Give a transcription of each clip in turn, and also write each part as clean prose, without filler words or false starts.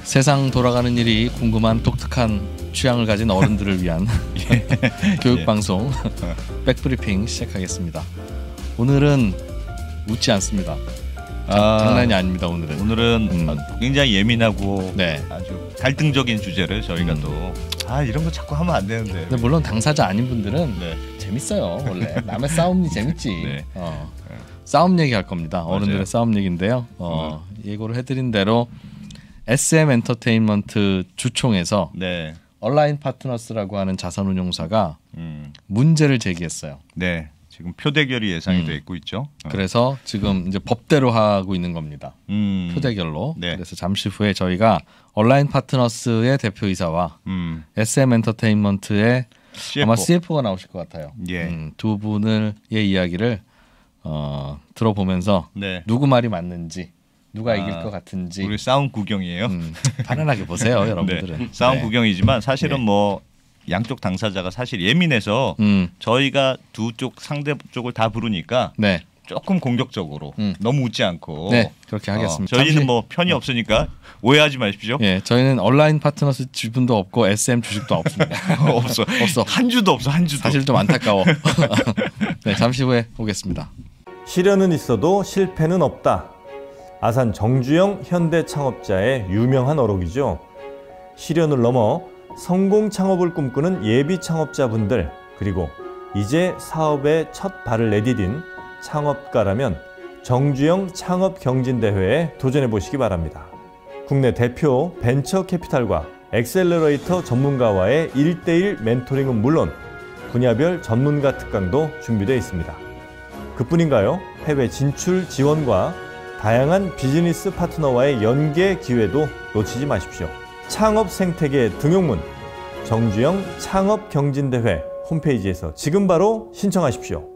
세상 돌아가는 일이 궁금한 독특한 취향을 가진 어른들을 위한 교육방송 백브리핑 시작하겠습니다. 오늘은 웃지 않습니다. 장난이 아닙니다. 오늘은 굉장히 예민하고 네. 아주 갈등적인 주제를 저희가 또 이런 거 자꾸 하면 안 되는데. 근데 물론 당사자 아닌 분들은 재밌어요. 원래 남의 싸움이 재밌지. 네. 싸움 얘기할 겁니다. 맞아요. 어른들의 싸움 얘기인데요. 예고를 해드린 대로 SM 엔터테인먼트 주총에서 얼라인 파트너스라고 하는 자산운용사가 문제를 제기했어요. 네. 지금 표대결이 예상이 돼 있죠. 그래서 지금 이제 법대로 하고 있는 겁니다. 표대결로. 그래서 잠시 후에 저희가 얼라인 파트너스의 대표이사와 SM 엔터테인먼트의 아마 CFO가 나오실 것 같아요. 두 분의 이야기를 들어보면서 누구 말이 맞는지, 누가 이길 것 같은지. 우리 싸움 구경이에요. 편안하게 보세요, 여러분들은. 싸움 구경이지만 사실은 뭐 양쪽 당사자가 사실 예민해서 저희가 두 쪽 상대 쪽을 다 부르니까 조금 공격적으로 너무 웃지 않고 그렇게 하겠습니다. 저희는 뭐 편이 없으니까 오해하지 마십시오. 저희는 얼라인 파트너스 지분도 없고 SM 주식도 없습니다. 없어. 한 주도 없어. 사실 좀 안타까워. 잠시 후에 오겠습니다. 시련은 있어도 실패는 없다. 아산 정주영 현대 창업자의 유명한 어록이죠. 시련을 넘어 성공 창업을 꿈꾸는 예비 창업자분들, 그리고 이제 사업에 첫 발을 내디딘 창업가라면 정주영 창업경진대회에 도전해 보시기 바랍니다. 국내 대표 벤처 캐피탈과 엑셀러레이터 전문가와의 1:1 멘토링은 물론 분야별 전문가 특강도 준비되어 있습니다. 그뿐인가요? 해외 진출 지원과 다양한 비즈니스 파트너와의 연계 기회도 놓치지 마십시오. 창업 생태계 등용문 정주영 창업경진대회 홈페이지에서 지금 바로 신청하십시오.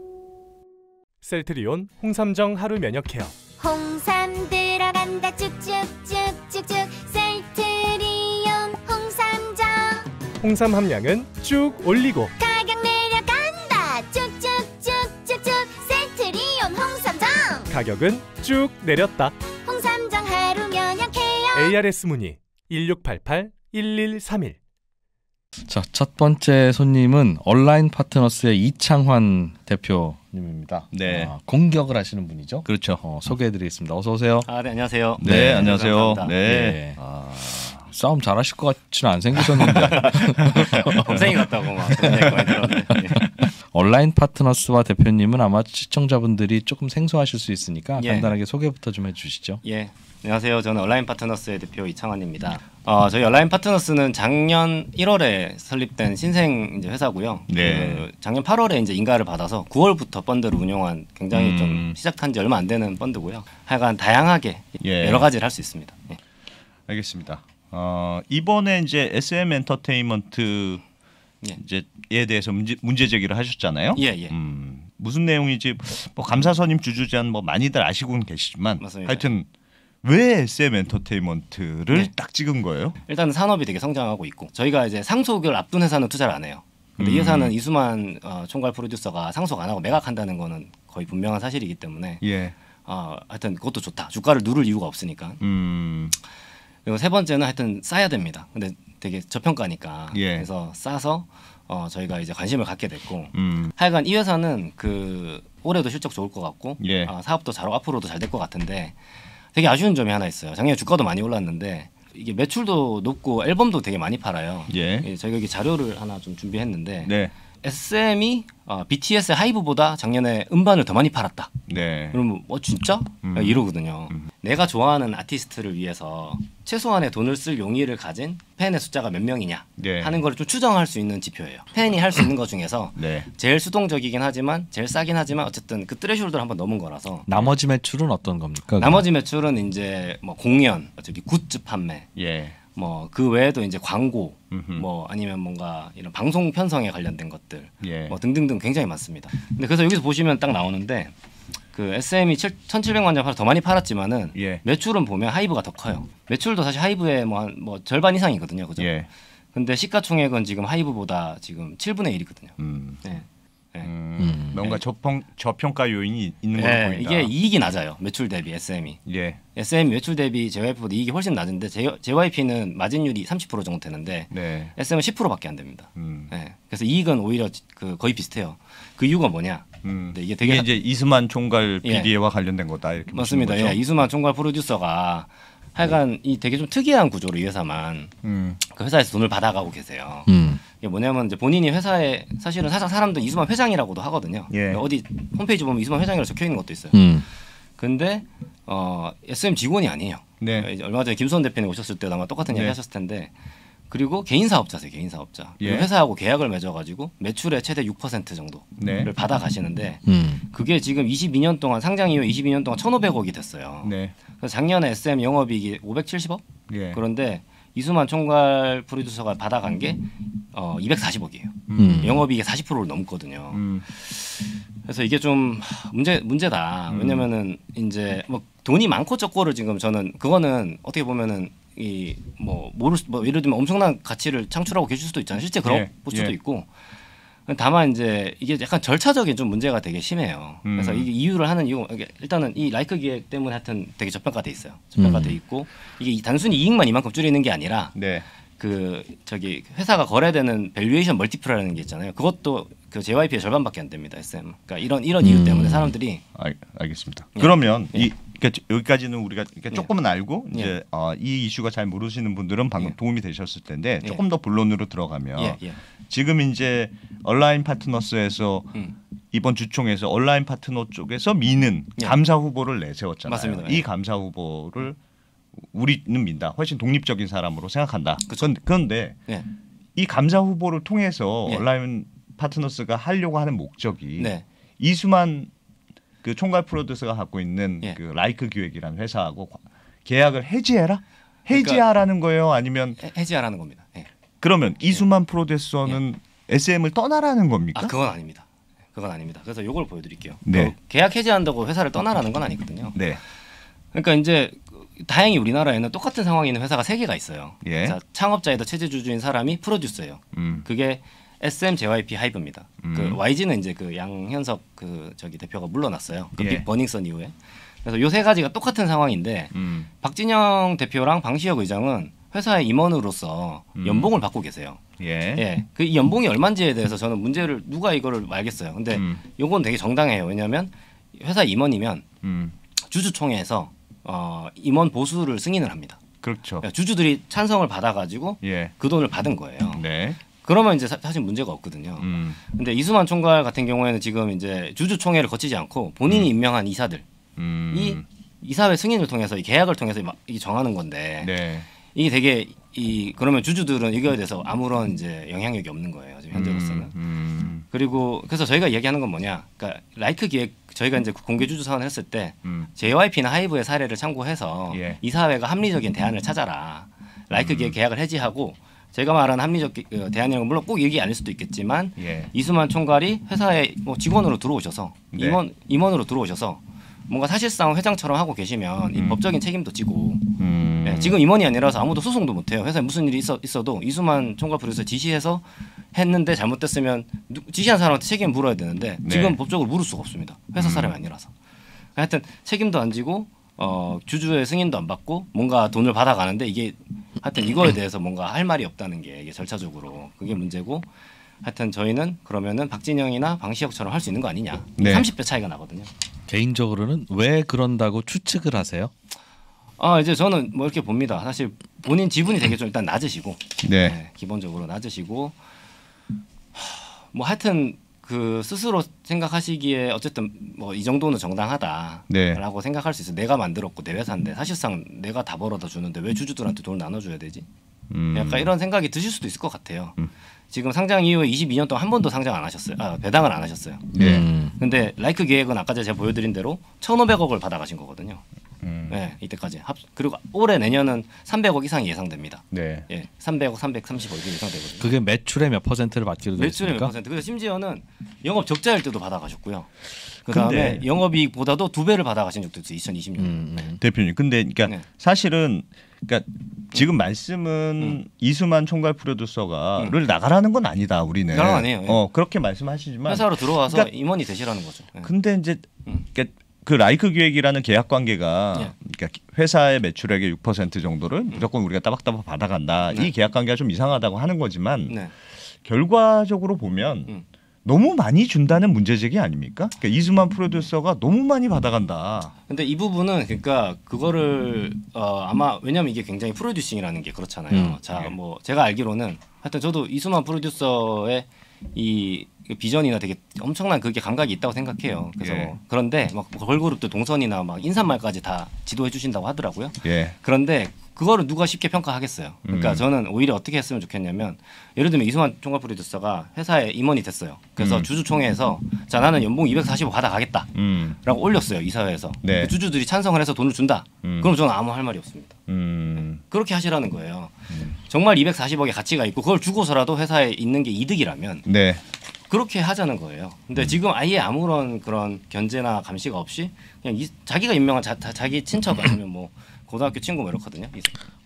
셀트리온 홍삼정 하루 면역 케어. 홍삼 들어간다 쭉쭉쭉쭉쭉 셀트리온 홍삼정. 홍삼 함량은 쭉 올리고 가격 내려간다 쭉쭉쭉쭉쭉 셀트리온 홍삼정. 가격은 쭉 내렸다. 홍삼정 하루 면역 케어. ARS 문의 1688-1131. 자, 첫 번째 손님은 얼라인 파트너스의 이창환 대표님입니다. 공격을 하시는 분이죠. 그렇죠. 소개해드리겠습니다. 어서 오세요. 네, 안녕하세요. 네, 안녕하세요. 싸움 잘하실 것 같지는 안 생기셨는데. 범생이 같다고 막 그런 얘기 많이 들었는데. 얼라인 파트너스와 대표님은 아마 시청자분들이 조금 생소하실 수 있으니까 간단하게 소개부터 좀 해주시죠. 안녕하세요. 저는 얼라인 파트너스의 대표 이창환입니다. 저희 얼라인 파트너스는 작년 1월에 설립된 신생 이제 회사고요. 작년 8월에 이제 인가를 받아서 9월부터 펀드를 운영한 굉장히 좀 시작한 지 얼마 안 되는 펀드고요. 하여간 다양하게 여러 가지를 할 수 있습니다. 알겠습니다. 이번에 이제 SM 엔터테인먼트 이제에 대해서 문제 제기를 하셨잖아요. 무슨 내용인지 뭐 감사선임 주주잔 뭐 많이들 아시고는 계시지만 맞습니다. 하여튼 왜 SM 엔터테인먼트를 딱 찍은 거예요? 일단 산업이 되게 성장하고 있고 저희가 이제 상속을 앞둔 회사는 투자를 안 해요. 근데 이 회사는 이수만 총괄 프로듀서가 상속 안 하고 매각한다는 거는 거의 분명한 사실이기 때문에 하여튼 그것도 좋다. 주가를 누를 이유가 없으니까. 그리고 세 번째는 하여튼 싸야 됩니다. 근데 되게 저평가니까 그래서 싸서 저희가 이제 관심을 갖게 됐고 하여간 이 회사는 그 올해도 실적 좋을 것 같고 사업도 잘 앞으로도 잘 될 것 같은데 되게 아쉬운 점이 하나 있어요. 작년에 주가도 많이 올랐는데 이게 매출도 높고 앨범도 되게 많이 팔아요. 저희가 여기 자료를 하나 좀 준비했는데 SM이 BTS의 하이브보다 작년에 음반을 더 많이 팔았다. 그러면 진짜? 이러거든요. 내가 좋아하는 아티스트를 위해서 최소한의 돈을 쓸 용의를 가진 팬의 숫자가 몇 명이냐 하는 걸 좀 추정할 수 있는 지표예요. 팬이 할 수 있는 것 중에서 제일 수동적이긴 하지만 제일 싸긴 하지만 어쨌든 그 트레시홀드를 한번 넘은 거라서. 나머지 매출은 어떤 겁니까? 나머지 매출은 이제 뭐 공연, 저기 굿즈 판매, 뭐 그 외에도 이제 광고, 뭐 아니면 뭔가 이런 방송 편성에 관련된 것들, 뭐 등등등 굉장히 많습니다. 근데 그래서 여기서 보시면 딱 나오는데 그 SM이 1,700만 장 더 많이 팔았지만은 매출은 보면 하이브가 더 커요. 매출도 사실 하이브의 뭐 절반 이상이거든요, 그죠? 근데 시가총액은 지금 하이브보다 지금 7분의 1이거든요. 네. 뭔가 저평가 요인이 있는 걸로 보인다. 이게 이익이 낮아요. 매출 대비 SM이. SM 매출 대비 JYP보다 이익이 훨씬 낮은데 JYP는 마진율이 30% 정도 되는데 SM은 10%밖에 안 됩니다. 그래서 이익은 오히려 거의 비슷해요. 그 이유가 뭐냐? 이게 되게 이제 이수만 총괄 BD와 관련된 거다 이렇게 맞습니다. 거죠? 이수만 총괄 프로듀서가 하여간 이 되게 좀 특이한 구조로 이 회사만 그 회사에서 돈을 받아가고 계세요. 이게 뭐냐면 이제 본인이 회사에 사실은 사람들 이수만 회장이라고도 하거든요. 어디 홈페이지 보면 이수만 회장이라고 적혀 있는 것도 있어요. 근데 SM 직원이 아니에요. 얼마 전에 김수원 대표님 오셨을 때도 아마 똑같은 이야기 하셨을 텐데 그리고 개인 사업자세요. 개인 사업자. 회사하고 계약을 맺어가지고 매출의 최대 6% 정도를 받아가시는데 그게 지금 22년 동안 상장 이후 22년 동안 1,500억이 됐어요. 그래서 작년에 SM 영업이익이 570억? 그런데 이수만 총괄 프로듀서가 받아간 게 240억이에요. 영업이익의 40%를 넘거든요. 그래서 이게 좀 문제다. 왜냐면은 이제 뭐 돈이 많고 적고를 지금 저는 그거는 어떻게 보면은 예를 들면 엄청난 가치를 창출하고 계실 수도 있잖아요. 실제 그런 볼 수도 있고. 다만 이제 이게 약간 절차적인 좀 문제가 되게 심해요. 그래서 이게 이유를 하는 이유 일단은 이 라이크 기획 때문에 하여튼 되게 저평가돼 있어요. 저평가돼 있고 이게 단순히 이익만 이만큼 줄이는 게 아니라 회사가 거래되는 밸류에이션 멀티플이라는 게 있잖아요. 그것도 그 JYP의 절반밖에 안 됩니다. SM. 그러니까 이런 이유 때문에 사람들이 알겠습니다. 그러면 그러니까 여기까지는 우리가 조금은 알고 이제 이 이슈가 잘 모르시는 분들은 방금 도움이 되셨을 텐데 조금 더 본론으로 들어가면 지금 이제 온라인 파트너스에서 이번 주총에서 온라인 파트너 쪽에서 미는 감사 후보를 내세웠잖아요. 맞습니다. 이 감사 후보를 우리는 민다. 훨씬 독립적인 사람으로 생각한다. 그런데 이 감사 후보를 통해서 온라인 파트너스가 하려고 하는 목적이 이수만 그 총괄 프로듀서가 갖고 있는 그 라이크 기획이라는 회사하고 계약을 해지하라는 거예요? 아니면 해지하라는 겁니다. 그러면 이수만 프로듀서는 SM을 떠나라는 겁니까? 그건 아닙니다. 그건 아닙니다. 그래서 이걸 보여드릴게요. 계약 해지한다고 회사를 떠나라는 건 아니거든요. 그러니까 이제 다행히 우리나라에는 똑같은 상황이 있는 회사가 3개가 있어요. 창업자이다 체제주주인 사람이 프로듀서예요. 그게 SM JYP 하이브입니다. 그 YG는 이제 그 양현석 대표가 물러났어요. 그 빅 버닝썬 이후에. 그래서 요 3가지가 똑같은 상황인데 박진영 대표랑 방시혁 의장은 회사의 임원으로서 연봉을 받고 계세요. 그 이 연봉이 얼마인지에 대해서 저는 문제를 누가 이거를 알겠어요. 근데 요건 되게 정당해요. 왜냐하면 회사 임원이면 주주총회에서 임원 보수를 승인을 합니다. 그렇죠. 주주들이 찬성을 받아가지고 그 돈을 받은 거예요. 그러면 이제 사실 문제가 없거든요. 근데 이수만 총괄 같은 경우에는 지금 이제 주주총회를 거치지 않고 본인이 임명한 이사들 이 이사회 승인을 통해서 이 계약을 통해서 이게 정하는 건데 이게 되게 그러면 주주들은 이거에 대해서 아무런 이제 영향력이 없는 거예요. 지금 현재로서는. 그리고 그래서 저희가 얘기하는 건 뭐냐? 그러니까 라이크 기획 저희가 이제 공개 주주 사안을 했을 때 JYP나 하이브의 사례를 참고해서 이사회가 합리적인 대안을 찾아라. 라이크 기획 계약을 해지하고 제가 말하는 합리적 대안이라는 건 물론 꼭 얘기 아닐 수도 있겠지만 이수만 총괄이 회사에 직원으로 들어오셔서 임원으로 들어오셔서 뭔가 사실상 회장처럼 하고 계시면 이 법적인 책임도 지고 지금 임원이 아니라서 아무도 소송도 못해요. 회사에 무슨 일이 있어도 이수만 총괄 프로듀서 지시해서 했는데 잘못됐으면 지시한 사람한테 책임을 물어야 되는데 지금 법적으로 물을 수가 없습니다. 회사 사람이 아니라서. 하여튼 책임도 안 지고 주주의 승인도 안 받고 뭔가 돈을 받아가는데 이게 하여튼 이거에 대해서 뭔가 할 말이 없다는 게 이게 절차적으로 그게 문제고 하여튼 저희는 그러면은 박진영이나 방시혁처럼 할 수 있는 거 아니냐. 30배 차이가 나거든요. 개인적으로는 왜 그런다고 추측을 하세요? 이제 저는 뭐 이렇게 봅니다. 사실 본인 지분이 되게 좀 일단 낮으시고 기본적으로 낮으시고 뭐 하여튼 그 스스로 생각하시기에 어쨌든 뭐 이 정도는 정당하다라고 생각할 수 있어요. 내가 만들었고 내 회사인데 사실상 내가 다 벌어다 주는데 왜 주주들한테 돈을 나눠줘야 되지? 약간 이런 생각이 드실 수도 있을 것 같아요. 지금 상장 이후에 22년 동안 한 번도 상장 안 하셨어요. 배당을 안 하셨어요. 근데 라이크 계획은 아까 제가 보여드린 대로 1,500억을 받아가신 거거든요. 네, 이때까지 그리고 올해 내년은 300억 이상이 예상됩니다. 네. 예, 300억, 330억 예상되거든요. 그게 매출의 몇 %를 받기로 되어 있습니까? 매출의 몇 %. 그래서 심지어는 영업 적자일 때도 받아가셨고요. 그다음에 영업이익보다도 2배를 받아가신 적도 있어요. 2020년. 대표님, 근데 그러니까 사실은 그러니까 지금 말씀은 이수만 총괄 프로듀서가를 나가라는 건 아니다. 우리는 나가라 아니에요. 그렇게 말씀하시지만 회사로 들어와서 그러니까, 임원이 되시라는 거죠. 근데 이제 그러니까 그 라이크 기획이라는 계약 관계가 그러니까 회사의 매출액의 6% 정도를 무조건 우리가 따박따박 받아간다. 이 계약 관계가 좀 이상하다고 하는 거지만 결과적으로 보면 너무 많이 준다는 문제제기 아닙니까? 그러니까 이수만 프로듀서가 너무 많이 받아간다. 근데 이 부분은 그러니까 그거를 아마 왜냐하면 이게 굉장히 프로듀싱이라는 게 그렇잖아요. 자, 뭐 제가 알기로는 하여튼 저도 이수만 프로듀서의 이 비전이나 되게 엄청난 그게 감각이 있다고 생각해요. 그래서 그런데 막 걸그룹도 동선이나 막 인사말까지 다 지도해 주신다고 하더라고요. 그런데 그거를 누가 쉽게 평가하겠어요. 그러니까 저는 오히려 어떻게 했으면 좋겠냐면 예를 들면 이수만 총괄 프로듀서가 회사에 임원이 됐어요. 그래서 주주총회에서 자 나는 연봉 240억 받아가겠다 라고 올렸어요. 이사회에서. 그 주주들이 찬성을 해서 돈을 준다. 그럼 저는 아무 할 말이 없습니다. 그렇게 하시라는 거예요. 정말 240억의 가치가 있고 그걸 주고서라도 회사에 있는 게 이득이라면 그렇게 하자는 거예요. 근데 지금 아예 아무런 그런 견제나 감시가 없이 그냥 자기가 임명한 자기 친척 아니면 뭐 고등학교 친구 뭐 이렇거든요.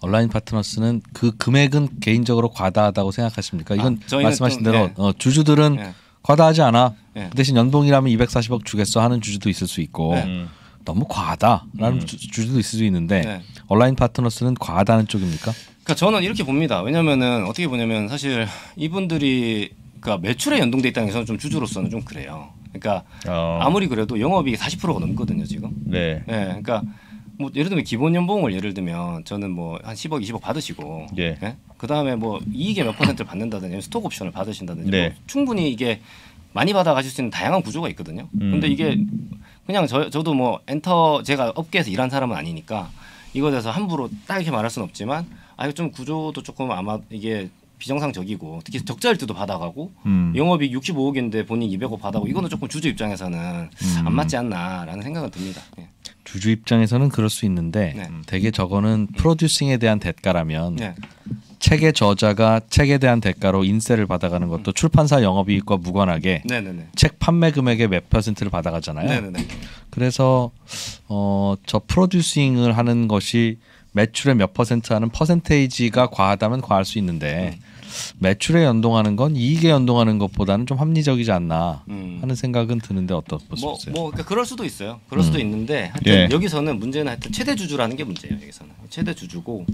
온라인 파트너스는 그 금액은 개인적으로 과다하다고 생각하십니까? 이건 말씀하신 대로 주주들은 과다하지 않아. 그 대신 연봉이라면 240억 주겠어 하는 주주도 있을 수 있고 너무 과하다라는 주주도 있을 수 있는데 온라인 파트너스는 과하다는 쪽입니까? 그러니까 저는 이렇게 봅니다. 왜냐면은 어떻게 보냐면 사실 이분들이 그러니까 매출에 연동돼 있다는 게 저는 좀 주주로서는 좀 그래요. 그러니까 아무리 그래도 영업이익이 40%가 넘거든요 지금. 그러니까 뭐 예를 들면 기본 연봉을 예를 들면 저는 뭐 한 10억, 20억 받으시고, 그 다음에 뭐 이익의 몇 %를 받는다든지 스톡 옵션을 받으신다든지 뭐 충분히 이게 많이 받아가실 수 있는 다양한 구조가 있거든요. 근데 이게 그냥 저도 뭐 엔터 제가 업계에서 일한 사람은 아니니까 이거에 대해서 함부로 딱 이렇게 말할 수는 없지만 이거 좀 구조도 조금 아마 이게 비정상적이고 특히 적자일 때도 받아가고 영업이익 65억인데 본인 200억 받아가고 이거는 조금 주주 입장에서는 안 맞지 않나라는 생각은 듭니다. 주주 입장에서는 그럴 수 있는데 되게 저거는 프로듀싱에 대한 대가라면 책의 저자가 책에 대한 대가로 인세를 받아가는 것도 출판사 영업이익과 무관하게 책 판매 금액의 몇 %를 받아가잖아요. 그래서 저 프로듀싱을 하는 것이 매출의 몇 % 하는 퍼센테이지가 과하다면 과할 수 있는데 매출에 연동하는 건 이익에 연동하는 것보다는 좀 합리적이지 않나 하는 생각은 드는데 어떠세요? 그러니까 그럴 수도 있어요. 그럴 수도 있는데 하여튼 여기서는 문제는 하여튼 최대 주주라는 게 문제예요. 여기서는 최대 주주고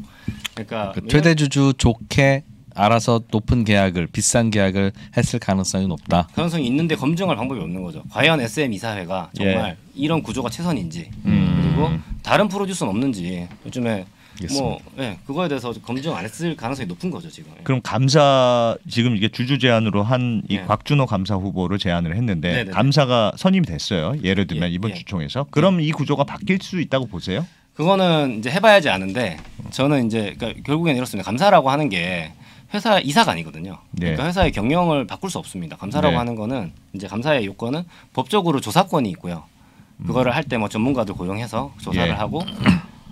그러니까 최대 주주 좋게 알아서 높은 계약을 비싼 계약을 했을 가능성이 높다. 가능성이 있는데 검증할 방법이 없는 거죠. 과연 SM 이사회가 정말 이런 구조가 최선인지 그리고 다른 프로듀서는 없는지 요즘에 뭐 그거에 대해서 검증 안 했을 가능성이 높은 거죠 지금. 그럼 감사 지금 이게 주주 제안으로 한 이 곽준호 감사 후보를 제안을 했는데 감사가 선임이 됐어요. 예를 들면 이번 주총에서 그럼 이 구조가 바뀔 수 있다고 보세요? 그거는 이제 해봐야지 아는데 저는 이제 그러니까 결국엔 이렇습니다. 감사라고 하는 게 회사 이사가 아니거든요. 그러니까 회사의 경영을 바꿀 수 없습니다. 감사라고 하는 거는 이제 감사의 요건은 법적으로 조사권이 있고요. 그거를 할 때 뭐 전문가들 고용해서 조사를 하고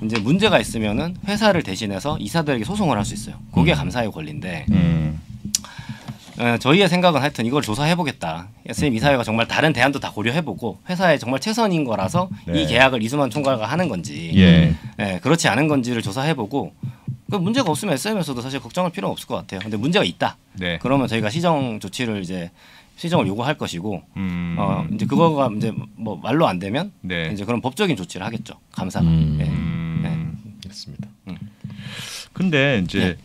이제 문제가 있으면은 회사를 대신해서 이사들에게 소송을 할 수 있어요. 그게 감사의 권리인데 저희의 생각은 하여튼 이걸 조사해보겠다. SM 이사회가 정말 다른 대안도 다 고려해보고 회사에 정말 최선인 거라서 이 계약을 이수만 총괄가 하는 건지 그렇지 않은 건지를 조사해보고 그 문제가 없으면 SM에서도 사실 걱정할 필요는 없을 것 같아요. 근데 문제가 있다. 그러면 저희가 시정 조치를 이제 시정을 요구할 것이고 이제 그거가 이제 뭐 말로 안 되면 이제 그런 법적인 조치를 하겠죠. 감사가. 그렇습니다. 근데 이제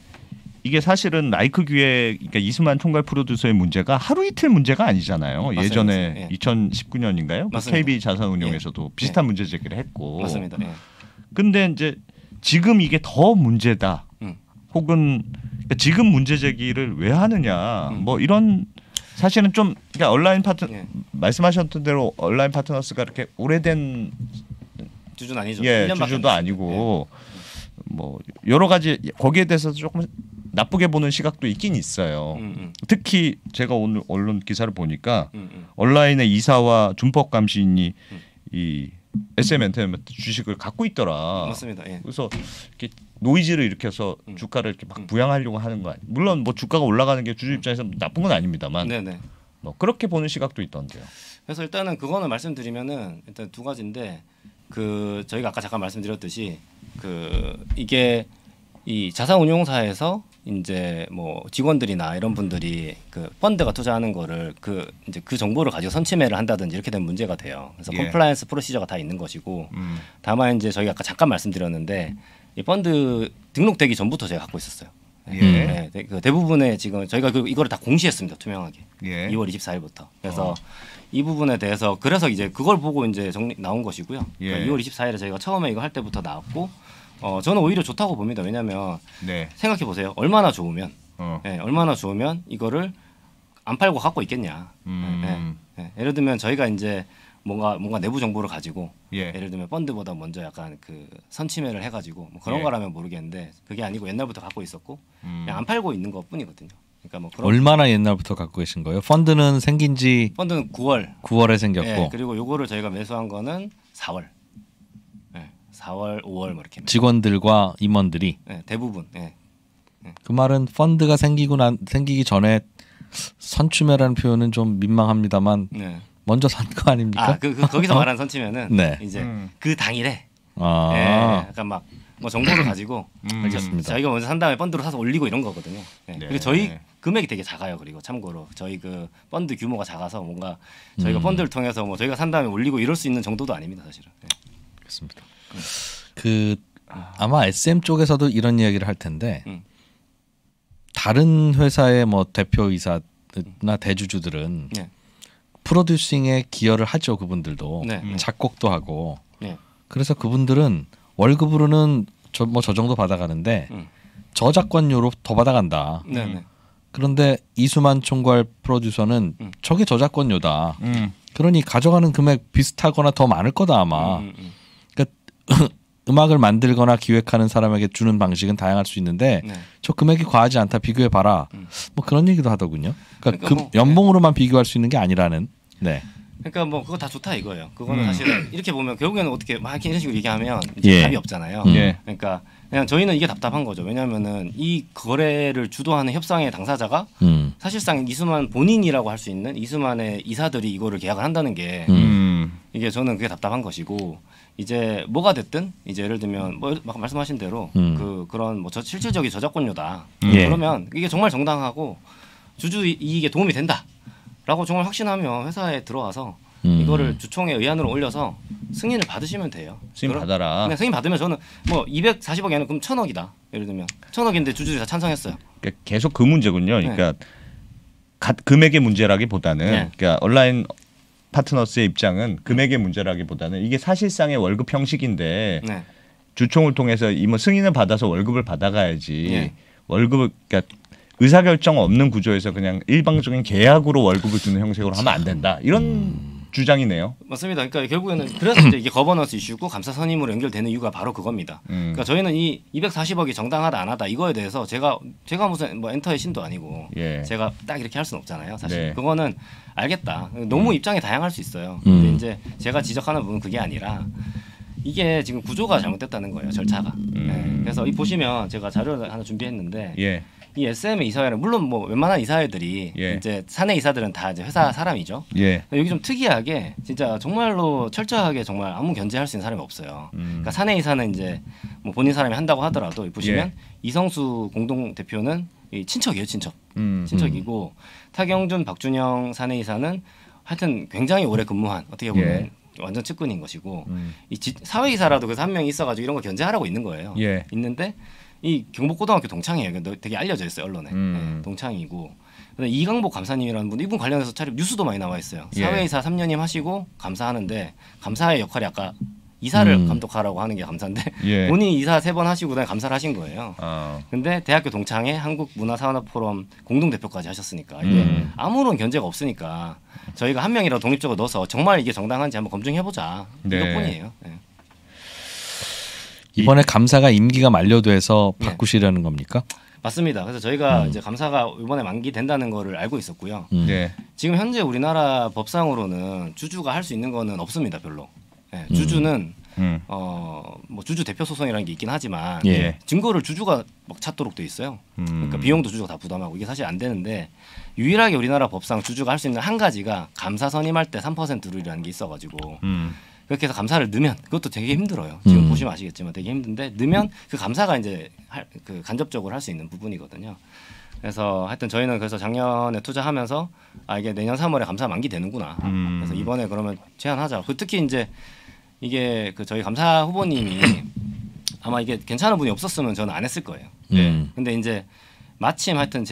이게 사실은 라이크 기획 그러니까 이수만 총괄 프로듀서의 문제가 하루 이틀 문제가 아니잖아요. 맞습니다. 예전에 2019년인가요? KB 자산운용에서도 비슷한 문제 제기를 했고. 맞습니다. 근데 이제 지금 이게 더 문제다. 혹은 그러니까 지금 문제 제기를 왜 하느냐. 뭐 이런 사실은 좀 그러니까 온라인 파트 말씀하셨던 대로 온라인 파트너스가 이렇게 오래된 주주는 아니죠. 주주도 아니고 뭐 여러 가지 거기에 대해서 조금 나쁘게 보는 시각도 있긴 있어요. 특히 제가 오늘 언론 기사를 보니까 온라인의 이사와 준법 감시인이 이 SM 엔터테인먼트 주식을 갖고 있더라. 맞습니다. 예. 그래서 이렇게 노이즈를 일으켜서 주가를 이렇게 막 부양하려고 하는 거 아니에요. 물론 뭐 주가가 올라가는 게 주주 입장에서 나쁜 건 아닙니다만 네네. 뭐 그렇게 보는 시각도 있던데요. 그래서 일단은 그거는 말씀드리면은 일단 두 가지인데 그 저희가 아까 잠깐 말씀드렸듯이 그 이게 이 자산운용사에서 이제 뭐 직원들이나 이런 분들이 그 펀드가 투자하는 거를 그 이제 그 정보를 가지고 선침해를 한다든지 이렇게 되면 문제가 돼요. 그래서 컴플라이언스 프로시저가 다 있는 것이고 다만 이제 저희가 아까 잠깐 말씀드렸는데 이 펀드 등록되기 전부터 제가 갖고 있었어요. 네, 그 대부분의 지금 저희가 이거를 다 공시했습니다. 투명하게. 2월 24일부터. 그래서 이 부분에 대해서 그래서 이제 그걸 보고 이제 나온 것이고요. 그러니까 2월 24일에 저희가 처음에 이거 할 때부터 나왔고 저는 오히려 좋다고 봅니다. 왜냐하면 생각해 보세요. 얼마나 좋으면 얼마나 좋으면 이거를 안 팔고 갖고 있겠냐. 예를 들면 저희가 이제 뭔가 내부 정보를 가지고 예를 들면 펀드보다 먼저 약간 그 선침해를 해가지고 뭐 그런 거라면 모르겠는데 그게 아니고 옛날부터 갖고 있었고 그냥 안 팔고 있는 것뿐이거든요. 그러니까 뭐 그런 얼마나 옛날부터 갖고 계신 거예요? 펀드는 생긴지 펀드는 9월에 생겼고 그리고 요거를 저희가 매수한 거는 4월 4월 5월 뭐 이렇게 직원들과 임원들이 대부분 그 말은 펀드가 생기기 전에 선취매라는 표현은 좀 민망합니다만 먼저 산 거 아닙니까? 거기서 말하는 선취매는 이제 그 당일에 약간 막 뭐 정보를 가지고 저희가 먼저 산 다음에 펀드로 사서 올리고 이런 거거든요. 그리고 저희 금액이 되게 작아요. 그리고 참고로 저희 그 펀드 규모가 작아서 뭔가 저희가 펀드를 통해서 뭐 저희가 산 다음에 올리고 이럴 수 있는 정도도 아닙니다, 사실은. 그렇습니다. 그 아마 SM 쪽에서도 이런 이야기를 할 텐데 다른 회사의 뭐 대표이사나 대주주들은 프로듀싱에 기여를 하죠. 그분들도 작곡도 하고 그래서 그분들은 월급으로는 저 정도 받아가는데 저작권료로 더 받아간다. 그런데 이수만 총괄 프로듀서는 저게 저작권료다. 그러니 가져가는 금액 비슷하거나 더 많을 거다 아마. 그러니까 음악을 만들거나 기획하는 사람에게 주는 방식은 다양할 수 있는데 저 금액이 과하지 않다 비교해 봐라. 뭐 그런 얘기도 하더군요. 그러니까 뭐, 연봉으로만 비교할 수 있는 게 아니라는. 그러니까 뭐 그거 다 좋다 이거예요. 그거는 사실은 이렇게 보면 결국에는 어떻게 막 이런 식으로 얘기하면 이제 답이 없잖아요. 그러니까 그냥 저희는 이게 답답한 거죠. 왜냐하면은 이 거래를 주도하는 협상의 당사자가 사실상 이수만 본인이라고 할 수 있는 이수만의 이사들이 이거를 계약을 한다는 게 이게 저는 그게 답답한 것이고 이제 뭐가 됐든 이제 예를 들면 뭐 말씀하신 대로 그런 뭐 실질적인 저작권료다. 그러면 이게 정말 정당하고 주주 이익에 도움이 된다라고 정말 확신하면 회사에 들어와서 이거를 주총의 의안으로 올려서 승인을 받으시면 돼요. 승인 받아라. 그냥 승인 받으면 저는 뭐 240억이 아니라 그럼 1,000억이다. 예를 들면 1,000억인데 주주들이 다 찬성했어요. 그러니까 계속 그 문제군요. 그러니까 금액의 문제라기보다는 그러니까 온라인 파트너스의 입장은 금액의 문제라기보다는 이게 사실상의 월급 형식인데 주총을 통해서 이뭐 승인을 받아서 월급을 받아가야지 월급을 그러니까 의사결정 없는 구조에서 그냥 일방적인 계약으로 월급을 주는 형식으로 하면 안 된다. 이런 주장이네요. 맞습니다. 그러니까 결국에는 그래서 이제 이게 거버넌스 이슈고 감사 선임으로 연결되는 이유가 바로 그겁니다. 그러니까 저희는 이 240억이 정당하다 안 하다 이거에 대해서 제가 무슨 뭐 엔터의 신도 아니고 제가 딱 이렇게 할 수는 없잖아요. 사실 그거는 알겠다. 너무 입장이 다양할 수 있어요. 근데 이제 제가 지적하는 부분은 그게 아니라 이게 지금 구조가 잘못됐다는 거예요. 절차가. 그래서 이 보시면 제가 자료를 하나 준비했는데 이 SM의 이사회는 물론 뭐 웬만한 이사회들이 이제 사내 이사들은 다 이제 회사 사람이죠. 여기 좀 특이하게 진짜 정말로 철저하게 정말 아무 견제할 수 있는 사람이 없어요. 그러니까 사내 이사는 이제 뭐 본인 사람이 한다고 하더라도 보시면 이성수 공동 대표는 이 친척이에요, 친척이고 타경준, 박준영 사내 이사는 하여튼 굉장히 오래 근무한 어떻게 보면 완전 측근인 것이고 이 사회 이사라도 그래서 한 명이 있어가지고 이런 거 견제하라고 있는 거예요. 있는데. 이 경북고등학교 동창이에요. 되게 알려져 있어요 언론에. 동창이고. 근데 이강복 감사님이라는 분, 이분 관련해서 차례 뉴스도 많이 나와 있어요. 사회이사 3년임 하시고 감사하는데 감사의 역할이 아까 이사를 감독하라고 하는 게 감사인데 본인이 이사 3번 하시고 그다음에 감사를 하신 거예요. 근데 대학교 동창회 한국문화산업포럼 공동대표까지 하셨으니까 이게 아무런 견제가 없으니까 저희가 한 명이라도 독립적으로 넣어서 정말 이게 정당한지 한번 검증해보자. 이것뿐이에요. 이번에 감사가 임기가 만료돼서 바꾸시려는 겁니까? 맞습니다. 그래서 저희가 이제 감사가 이번에 만기된다는 거를 알고 있었고요. 지금 현재 우리나라 법상으로는 주주가 할 수 있는 거는 없습니다, 별로. 예, 주주는 뭐 주주 대표 소송이라는 게 있긴 하지만 증거를 주주가 막 찾도록 돼 있어요. 그러니까 비용도 주주가 다 부담하고 이게 사실 안 되는데 유일하게 우리나라 법상 주주가 할 수 있는 한 가지가 감사 선임할 때 3% 룰이라는 게 있어가지고 그렇게 해서 감사를 넣으면 그것도 되게 힘들어요. 지금 보시면 아시겠지만 되게 힘든데 넣으면 그 감사가 이제 그 간접적으로 할 수 있는 부분이거든요. 그래서 하여튼 저희는 그래서 작년에 투자하면서 이게 내년 3월에 감사 만기 되는구나. 그래서 이번에 그러면 제안하자. 특히 이제 이게 그 저희 감사 후보님이 아마 이게 괜찮은 분이 없었으면 저는 안 했을 거예요. 근데 이제 마침 하여튼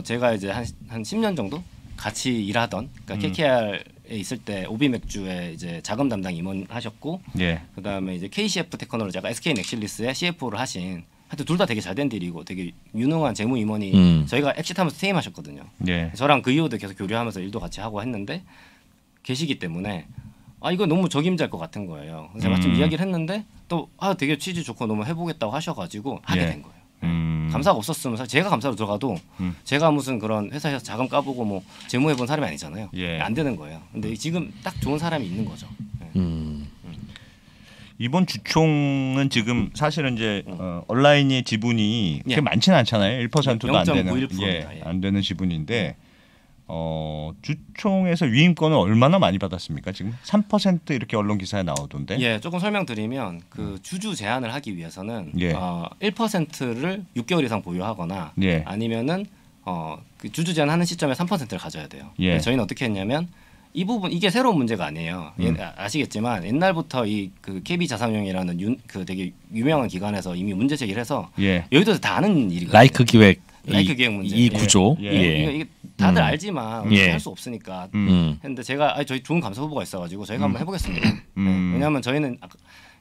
제가 이제 한 10년 정도 같이 일하던 그러니까 KKR에 있을 때 오비 맥주에 이제 자금 담당 임원 하셨고 그다음에 이제 KCF 테크놀로지가 SK 넥실리스의 CFO를 하신 하여튼 둘 다 되게 잘된 딜이고 되게 유능한 재무 임원이 저희가 엑시트하면서 퇴임하셨거든요. 저랑 그 이후도 계속 교류하면서 일도 같이 하고 했는데 계시기 때문에 이거 너무 적임자일 것 같은 거예요. 그래서 마침 이야기를 했는데 또 되게 취지 좋고 너무 해보겠다고 하셔가지고 하게 된 거예요. 감사가 없었으면 사실 제가 감사로 들어가도 제가 무슨 그런 회사에서 자금 까보고 뭐 재무해본 사람이 아니잖아요. 안 되는 거예요. 근데 지금 딱 좋은 사람이 있는 거죠. 이번 주총은 지금 사실은 이제 온라인의 지분이 그렇게 많지는 않잖아요. 1%도 안 되는 안 되는 지분인데 주총에서 위임권을 얼마나 많이 받았습니까? 지금 3% 이렇게 언론 기사에 나오던데. 조금 설명드리면 그 주주 제한을 하기 위해서는 1%를 6개월 이상 보유하거나 아니면은 그 주주 제한하는 시점에 3%를 가져야 돼요. 저희는 어떻게 했냐면 이 부분 이게 새로운 문제가 아니에요. 아시겠지만 옛날부터 이 그 KB 자산운용이라는 그 되게 유명한 기관에서 이미 문제 제기를 해서 여의도에서 다 아는 일이거든요. 라이크 기획 문제. 이 구조. 이게 다들 알지만 할 수 없으니까 했는데 제가 저희 좋은 감사 후보가 있어가지고 저희가 한번 해보겠습니다. 왜냐하면 저희는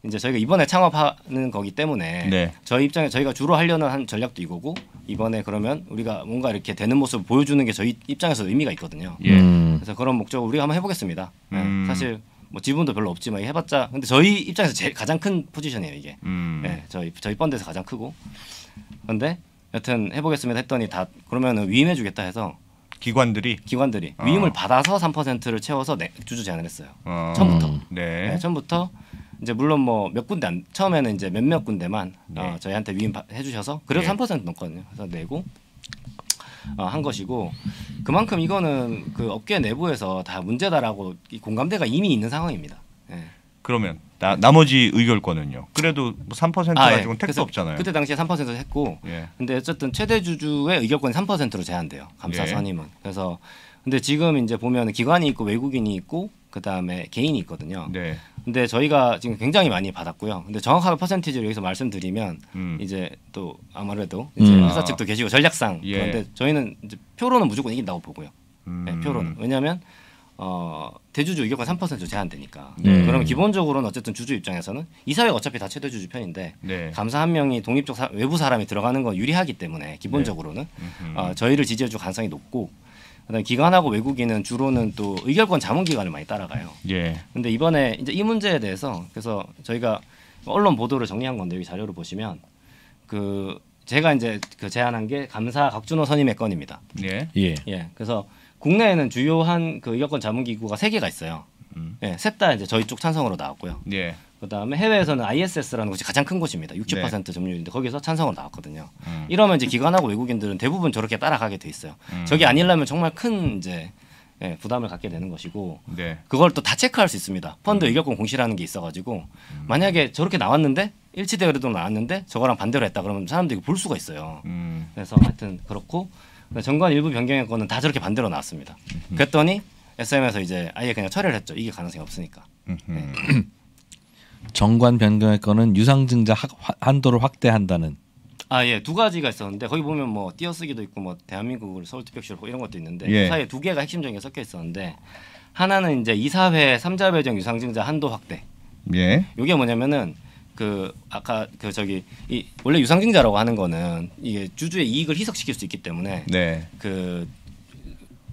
이제 저희가 이번에 창업하는 거기 때문에 저희 입장에 저희가 주로 하려는 한 전략도 이거고 이번에 그러면 우리가 뭔가 이렇게 되는 모습을 보여주는 게 저희 입장에서 의미가 있거든요. 그래서 그런 목적으로 우리가 한번 해보겠습니다. 사실 뭐 지분도 별로 없지만 해봤자 근데 저희 입장에서 제일 가장 큰 포지션이에요 이게. 저희 펀드에서 가장 크고. 그런데 여튼 해보겠습니다 했더니 다 그러면은 위임해주겠다 해서 기관들이 위임을 받아서 3%를 채워서 주주 제안을 했어요. 처음부터. 처음부터. 이제 물론 뭐 몇 군데 처음에는 이제 몇몇 군데만 저희한테 위임해 주셔서 그래도 3% 넘거든요. 그래서 내고 한 것이고 그만큼 이거는 그 업계 내부에서 다 문제다라고 공감대가 이미 있는 상황입니다. 그러면 나머지 의결권은요? 그래도 3% 가지고는 택도 없잖아요. 그때 당시에 3% 했고 근데 어쨌든 최대 주주의 의결권이 3%로 제한돼요. 감사 선임은. 그래서 근데 지금 이제 보면 기관이 있고 외국인이 있고 그다음에 개인이 있거든요. 근데 저희가 지금 굉장히 많이 받았고요. 근데 정확한 퍼센티지를 여기서 말씀드리면 이제 또 아무래도 이제 회사 측도 계시고 전략상 그런데 저희는 이제 표로는 무조건 이긴다고 보고요. 표로는. 왜냐하면 대주주 의결권 3% 제한되니까. 그러면 기본적으로는 어쨌든 주주 입장에서는 이사회가 어차피 다 최대 주주 편인데 감사 한 명이 독립적 외부 사람이 들어가는 건 유리하기 때문에 기본적으로는 저희를 지지해줄 가능성이 높고 그다음에 기관하고 외국인은 주로는 또 의결권 자문 기관을 많이 따라가요. 근데 이번에 이제 이 문제에 대해서 그래서 저희가 언론 보도를 정리한 건데 여기 자료를 보시면 그 제가 이제 그 제안한 게 감사 각준호 선임의 건입니다. 그래서 국내에는 주요한 그 의결권 자문 기구가 3개가 있어요. 셋 다 이제 저희 쪽 찬성으로 나왔고요. 그다음에 해외에서는 ISS라는 곳이 가장 큰 곳입니다. 60% 점유율인데 거기서 찬성으로 나왔거든요. 이러면 이제 기관하고 외국인들은 대부분 저렇게 따라가게 돼 있어요. 저게 아니려면 정말 큰 이제 부담을 갖게 되는 것이고 그걸 또 다 체크할 수 있습니다. 펀드 의결권 공시라는 게 있어가지고 만약에 저렇게 나왔는데 일치되어도 나왔는데 저거랑 반대로 했다 그러면 사람들이 볼 수가 있어요. 그래서 하여튼 그렇고 정관 일부 변경의 거는 다 저렇게 반대로 나왔습니다. 그랬더니 SM에서 이제 아예 그냥 처리를 했죠. 이게 가능성이 없으니까. 정관 변경의 건은 유상증자 한도를 확대한다는. 두 가지가 있었는데 거기 보면 뭐 띄어쓰기도 있고 뭐 대한민국을 서울특별시로 이런 것도 있는데 그 사이에 2개가 핵심적인 게 섞여 있었는데 하나는 이제 이사회 3자 배정 유상증자 한도 확대. 이게 뭐냐면은 그 아까 그 저기 이 원래 유상증자라고 하는 거는 이게 주주의 이익을 희석시킬 수 있기 때문에 그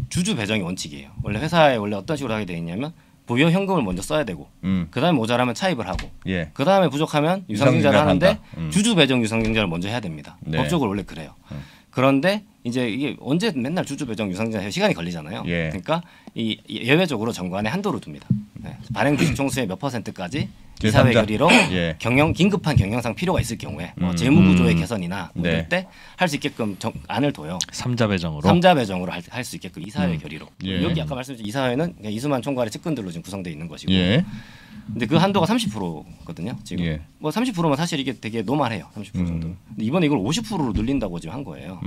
주주 배정이 원칙이에요. 원래 회사에 원래 어떤 식으로 하게 돼 있냐면 부여 현금을 먼저 써야 되고 그다음에 모자라면 차입을 하고 그다음에 부족하면 유상증자를 하는데 주주 배정 유상증자를 먼저 해야 됩니다. 법적으로 원래 그래요. 그런데 이제 이게 언제 맨날 주주 배정 유상증자 시간이 걸리잖아요. 그러니까 이 예외적으로 정관에 한도를 둡니다. 발행 주식 총수의 몇 %까지 이사회 결의로 긴급한 경영상 필요가 있을 경우에 재무 구조의 개선이나 이럴 때 할 수 있게끔 안을 둬요. 3자 배정으로 할 수 있게끔 이사회 결의로. 여기 아까 말씀드린 이사회는 그냥 이수만 총괄의 측근들로 지금 구성되어 있는 것이고. 근데 그 한도가 30%거든요. 지금 뭐 30%면 사실 이게 되게 노멀해요. 30% 정도. 근데 이번에 이걸 50%로 늘린다고 지금 한 거예요.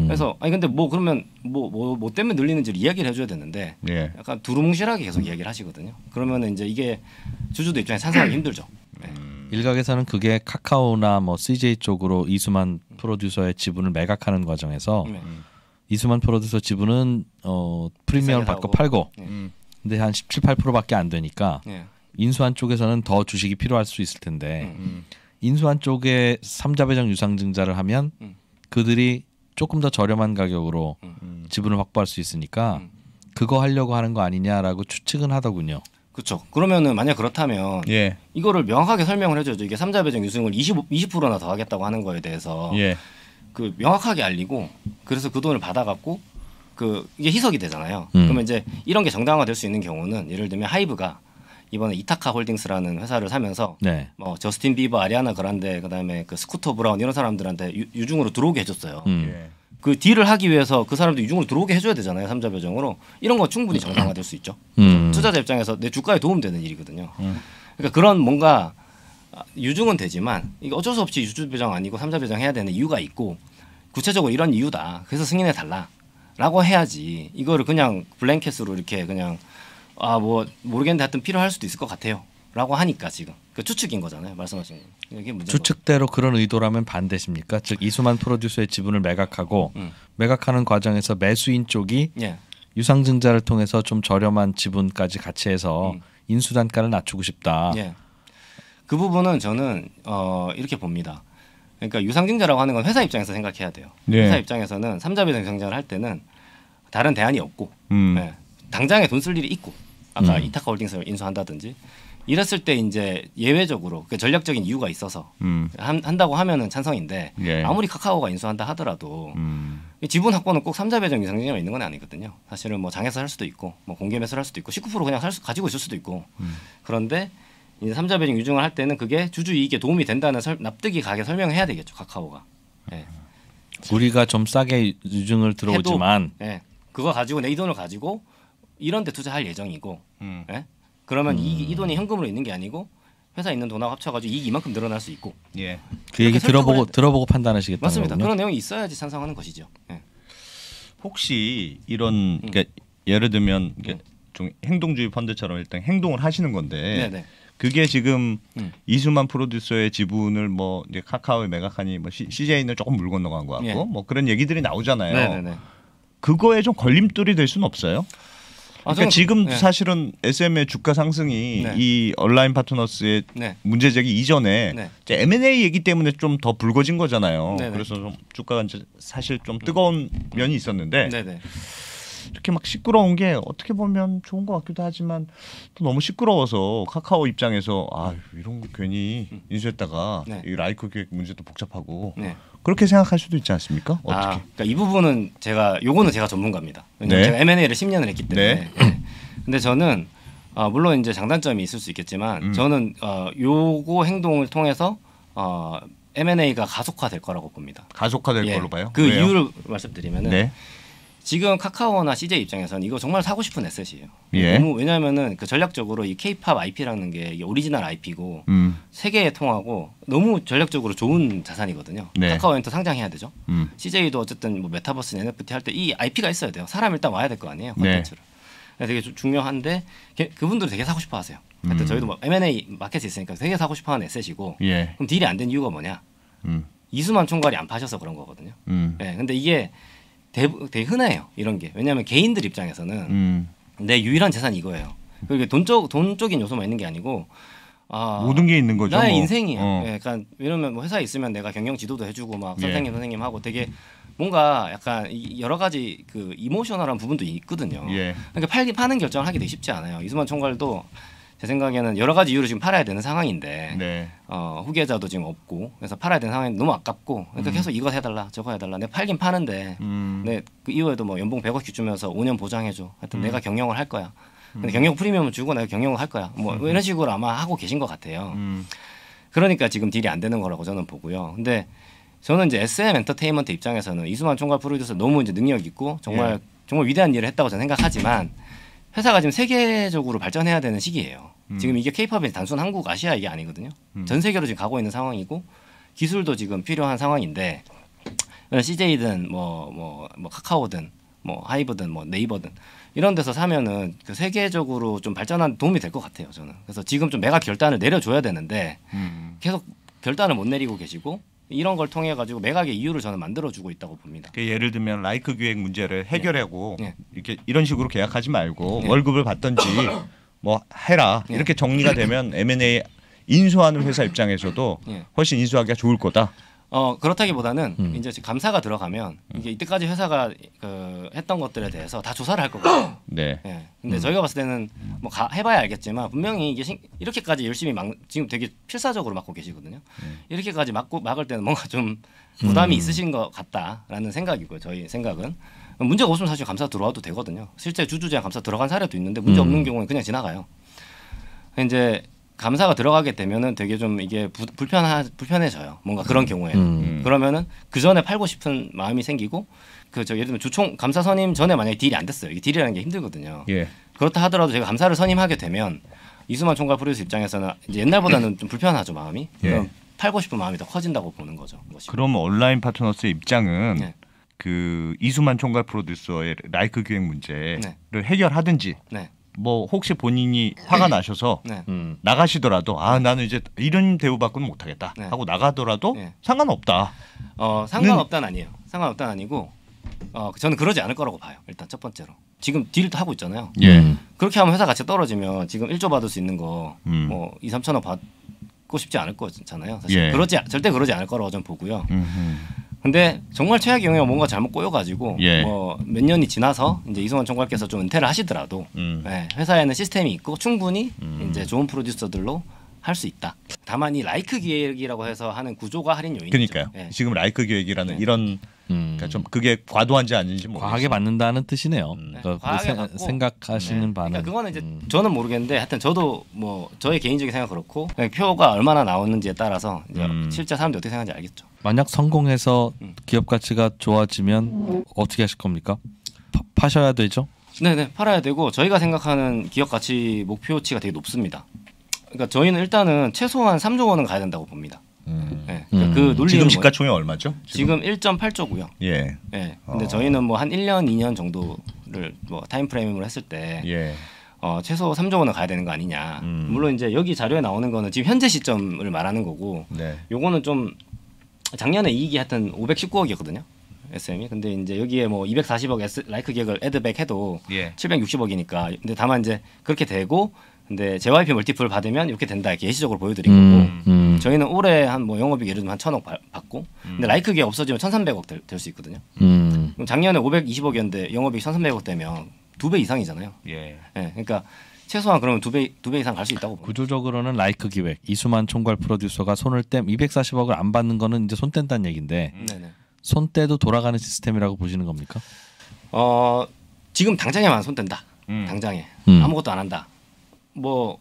그래서 아니 근데 뭐 그러면 뭐 때문에 늘리는지를 이야기를 해줘야 되는데 약간 두루뭉실하게 계속 이야기를 하시거든요. 그러면 이제 이게 주주들 입장에 찬성하기 힘들죠. 일각에서는 그게 카카오나 뭐 CJ 쪽으로 이수만 프로듀서의 지분을 매각하는 과정에서 이수만 프로듀서 지분은 프리미엄을 받고 팔고 근데 한 17, 8%밖에 안 되니까 인수한 쪽에서는 더 주식이 필요할 수 있을 텐데 인수한 쪽에 3자 배정 유상증자를 하면 그들이 조금 더 저렴한 가격으로 지분을 확보할 수 있으니까 그거 하려고 하는 거 아니냐라고 추측은 하더군요. 그렇죠. 그러면은 만약 그렇다면 이거를 명확하게 설명을 해줘야죠. 이게 3자 배정 유승을 20%나 더 하겠다고 하는 거에 대해서 그 명확하게 알리고 그래서 그 돈을 받아갖고 이게 희석이 되잖아요. 그러면 이제 이런 게 정당화될 수 있는 경우는 예를 들면 하이브가 이번에 이타카 홀딩스라는 회사를 사면서 뭐 저스틴 비버, 아리아나 그란데 그다음에 그 스쿠터 브라운 이런 사람들한테 유중으로 들어오게 해줬어요. 그 딜을 하기 위해서 그 사람들 유중으로 들어오게 해줘야 되잖아요. 3자 배정으로. 이런 거 충분히 정당화될 수 있죠. 투자자 입장에서 내 주가에 도움되는 일이거든요. 그러니까 그런 뭔가 유중은 되지만 이게 어쩔 수 없이 유주 배정 아니고 3자 배정 해야 되는 이유가 있고 구체적으로 이런 이유다. 그래서 승인해 달라라고 해야지 이거를 그냥 블랭켓으로 이렇게 그냥 뭐 모르겠는데 하여튼 필요할 수도 있을 것 같아요. 라고 하니까 지금 그 추측인 거잖아요. 말씀하신 거. 이게 문제인 추측대로 그런 의도라면 반대십니까? 즉 이수만 프로듀서의 지분을 매각하고 매각하는 과정에서 매수인 쪽이 유상증자를 통해서 좀 저렴한 지분까지 같이 해서 인수 단가를 낮추고 싶다. 그 부분은 저는 이렇게 봅니다. 그러니까 유상증자라고 하는 건 회사 입장에서 생각해야 돼요. 회사 입장에서는 3자 배정 경쟁을 할 때는 다른 대안이 없고 당장에 돈 쓸 일이 있고 아까 이타카 홀딩스를 인수한다든지 이랬을 때 이제 예외적으로 그 전략적인 이유가 있어서 한다고 하면은 찬성인데 아무리 카카오가 인수한다 하더라도 지분 확보는 꼭 3자 배정 유상증자가 있는 건 아니거든요. 사실은 뭐 장에서 할 수도 있고 뭐 공개 매수를 할 수도 있고 19% 그냥 가지고 있을 수도 있고 그런데 이제 3자 배정 유증을 할 때는 그게 주주 이익에 도움이 된다는 납득이 가게 설명을 해야 되겠죠. 카카오가. 우리가 좀 싸게 유증을 들어오지만 그거 가지고 내 이 돈을 가지고 이런 데 투자할 예정이고 그러면 이 돈이 현금으로 있는 게 아니고 회사에 있는 돈하고 합쳐가지고 이익이 이만큼 늘어날 수 있고 그 얘기 들어보고 판단하시겠다는 맞습니다. 거군요? 그런 내용이 있어야지 찬성하는 것이죠. 혹시 이런 그러니까 예를 들면 좀 행동주의 펀드처럼 일단 행동을 하시는 건데 그게 지금 이수만 프로듀서의 지분을 뭐 이제 카카오에 매각하니 뭐 CJ는 조금 물 건너간 것 같고 뭐 그런 얘기들이 나오잖아요. 그거에 좀 걸림돌이 될 수는 없어요? 그러니까 지금 사실은 SM의 주가 상승이 이 온라인 파트너스의 문제 제기 이전에 이제 M&A 얘기 때문에 좀 더 불거진 거잖아요. 그래서 좀 주가가 이제 사실 좀 뜨거운 면이 있었는데 이렇게 막 시끄러운 게 어떻게 보면 좋은 것 같기도 하지만 또 너무 시끄러워서 카카오 입장에서 이런 거 괜히 인수했다가 이 라이크 기획 문제도 복잡하고 그렇게 생각할 수도 있지 않습니까? 어떻게? 그러니까 이 부분은 요거는 제가 전문가입니다. 왜냐면 제가 M&A를 10년을 했기 때문에. 근데 저는 물론 이제 장단점이 있을 수 있겠지만 저는 요거 행동을 통해서 M&A가 가속화될 거라고 봅니다. 가속화될 걸로 봐요? 그 왜요? 이유를 말씀드리면은 지금 카카오나 CJ 입장에서는 이거 정말 사고 싶은 에셋이에요. 너무 왜냐하면은 그 전략적으로 이 K-팝 IP라는 게 이게 오리지널 IP고 세계에 통하고 너무 전략적으로 좋은 자산이거든요. 카카오엔터 상장해야 되죠. CJ도 어쨌든 뭐 메타버스, NFT 할 때 이 IP가 있어야 돼요. 사람 일단 와야 될 거 아니에요. 콘텐츠를. 되게 중요한데 그분들이 되게 사고 싶어하세요. 하여튼 저희도 뭐 M&A 마켓에 있으니까 되게 사고 싶어하는 에셋이고 그럼 딜이 안 된 이유가 뭐냐? 이수만 총괄이 안 파셔서 그런 거거든요. 근데 이게 되게 흔해요. 이런 게. 왜냐하면 개인들 입장에서는 내 유일한 재산이 이거예요. 그게 돈적인 요소만 있는 게 아니고 모든 게 있는 거죠. 나의 인생이에요. 그러니까 왜냐면 뭐 회사에 있으면 내가 경영 지도도 해주고 막 선생님 하고 되게 뭔가 약간 여러 가지 그 이모셔널한 부분도 있거든요. 그러니까 파는 결정을 하기 되게 쉽지 않아요. 이수만 총괄도 제 생각에는 여러 가지 이유로 지금 팔아야 되는 상황인데 후계자도 지금 없고 그래서 팔아야 되는 상황이 너무 아깝고 그러니까 계속 이거 해달라 저거 해달라 내가 팔긴 파는데 내 그 이후에도 뭐 연봉 100억씩 주면서 5년 보장해줘 하여튼 내가 경영을 할 거야 근데 경영 프리미엄을 주고 내가 경영을 할 거야. 뭐 이런 식으로 아마 하고 계신 것 같아요. 그러니까 지금 딜이 안 되는 거라고 저는 보고요. 근데 저는 이제 SM 엔터테인먼트 입장에서는 이수만 총괄 프로듀서 너무 이제 능력 있고 정말 위대한 일을 했다고 저는 생각하지만 회사가 지금 세계적으로 발전해야 되는 시기예요. 지금 이게 K-팝이 단순 한국, 아시아 이게 아니거든요. 전 세계로 지금 가고 있는 상황이고 기술도 지금 필요한 상황인데 CJ든 뭐 카카오든 뭐 하이브든 뭐 네이버든 이런 데서 사면은 그 세계적으로 좀 발전한 도움이 될 것 같아요. 저는. 그래서 지금 좀 매각 결단을 내려줘야 되는데 계속 결단을 못 내리고 계시고 이런 걸 통해 가지고 매각의 이유를 저는 만들어주고 있다고 봅니다. 예를 들면 라이크 기획 문제를 해결하고 이렇게 이런 식으로 계약하지 말고 월급을 받든지 뭐 해라 이렇게 정리가 되면 M&A 인수하는 회사 입장에서도 훨씬 인수하기가 좋을 거다. 그렇다기보다는 이제 감사가 들어가면 이게 이때까지 회사가 했던 것들에 대해서 다 조사를 할 거거든요. 네. 근데 저희가 봤을 때는 뭐 해봐야 알겠지만 분명히 이게 이렇게까지 열심히 지금 되게 필사적으로 막고 계시거든요. 이렇게까지 막을 때는 뭔가 좀 부담이 있으신 것 같다라는 생각이고요. 저희 생각은 문제가 없으면 사실 감사 들어와도 되거든요. 실제 주주제한 감사 들어간 사례도 있는데 문제 없는 경우는 그냥 지나가요. 이제 감사가 들어가게 되면은 되게 좀 이게 불편해져요. 뭔가 그런 경우에는. 그러면은 그 전에 팔고 싶은 마음이 생기고 예를 들면 주총 감사 선임 전에 만약에 딜이 안 됐어요. 이게 딜이라는 게 힘들거든요. 그렇다 하더라도 제가 감사를 선임하게 되면 이수만 총괄 프로듀서 입장에서는 이제 옛날보다는 좀 불편하죠 마음이. 그럼 팔고 싶은 마음이 더 커진다고 보는 거죠. 그럼 온라인 파트너스의 입장은 그 이수만 총괄 프로듀서의 라이크 기획 문제를 해결하든지. 뭐 혹시 본인이 화가 나셔서 나가시더라도 나는 이제 이런 대우받고는 못하겠다 하고 나가더라도 상관없다. 상관없다는 아니에요. 상관없다는 아니고 저는 그러지 않을 거라고 봐요. 일단 첫 번째로 지금 딜도 하고 있잖아요. 그렇게 하면 회사 가치가 떨어지면 지금 1조 받을 수 있는 거 뭐 2, 3천억 받고 싶지 않을 거잖아요. 사실 절대 그러지 않을 거라고 저는 보고요. 근데 정말 최악의 경우에 뭔가 잘못 꼬여가지고 뭐 몇 년이 지나서 이제 이수만 총괄께서 좀 은퇴를 하시더라도 회사에는 시스템이 있고 충분히 이제 좋은 프로듀서들로 할 수 있다. 다만 이 라이크 기획이라고 해서 하는 구조가 할인 요인이죠. 그러니까요. 지금 라이크 기획이라는 이런 그러니까 좀 그게 과도한지 아닌지 모르겠어요. 과하게 받는다는 뜻이네요. 생각하시는 바는. 그러니까 그거는 이제 저는 모르겠는데 하여튼 저도 뭐 저의 개인적인 생각 그렇고 표가 얼마나 나오는지에 따라서 이제 실제 사람들이 어떻게 생각하는지 알겠죠. 만약 성공해서 기업 가치가 좋아지면 어떻게 하실 겁니까? 파셔야 되죠? 네네 팔아야 되고 저희가 생각하는 기업 가치 목표치가 되게 높습니다. 그러니까 저희는 일단은 최소한 3조 원은 가야 된다고 봅니다. 그러니까 그 논리는 지금 시가총액 얼마죠? 지금 1.8조고요. 근데 저희는 뭐 한 1년, 2년 정도를 뭐 타임 프레임으로 했을 때 최소 3조 원은 가야 되는 거 아니냐. 물론 이제 여기 자료에 나오는 거는 지금 현재 시점을 말하는 거고 요거는 좀 작년에 이익이 하여튼 519억이었거든요. SM이. 근데 이제 여기에 뭐 240억 라이크 기획을 애드백 해도 760억이니까. 근데 다만 이제 그렇게 되고 근데 JYP 멀티플 받으면 이렇게 된다 이렇게 예시적으로 보여드린 거고 저희는 올해 한 뭐 영업이익 예를 들면 한 1,000억 받고 근데 라이크 기획 없어지면 1,300억 될 수 있거든요. 그럼 작년에 520억이었는데 영업이익 1,300억 되면 2배 이상이잖아요. 그러니까 최소한 그러면 두 배 이상 갈 수 있다고 봅니다. 구조적으로는 라이크 기획 이수만 총괄 프로듀서가 손을 떼면 240억을 안 받는 거는 이제 손 뗀다는 얘기인데 손 떼도 돌아가는 시스템이라고 보시는 겁니까? 지금 당장에만 손 뗀다. 당장에 아무것도 안 한다. 뭐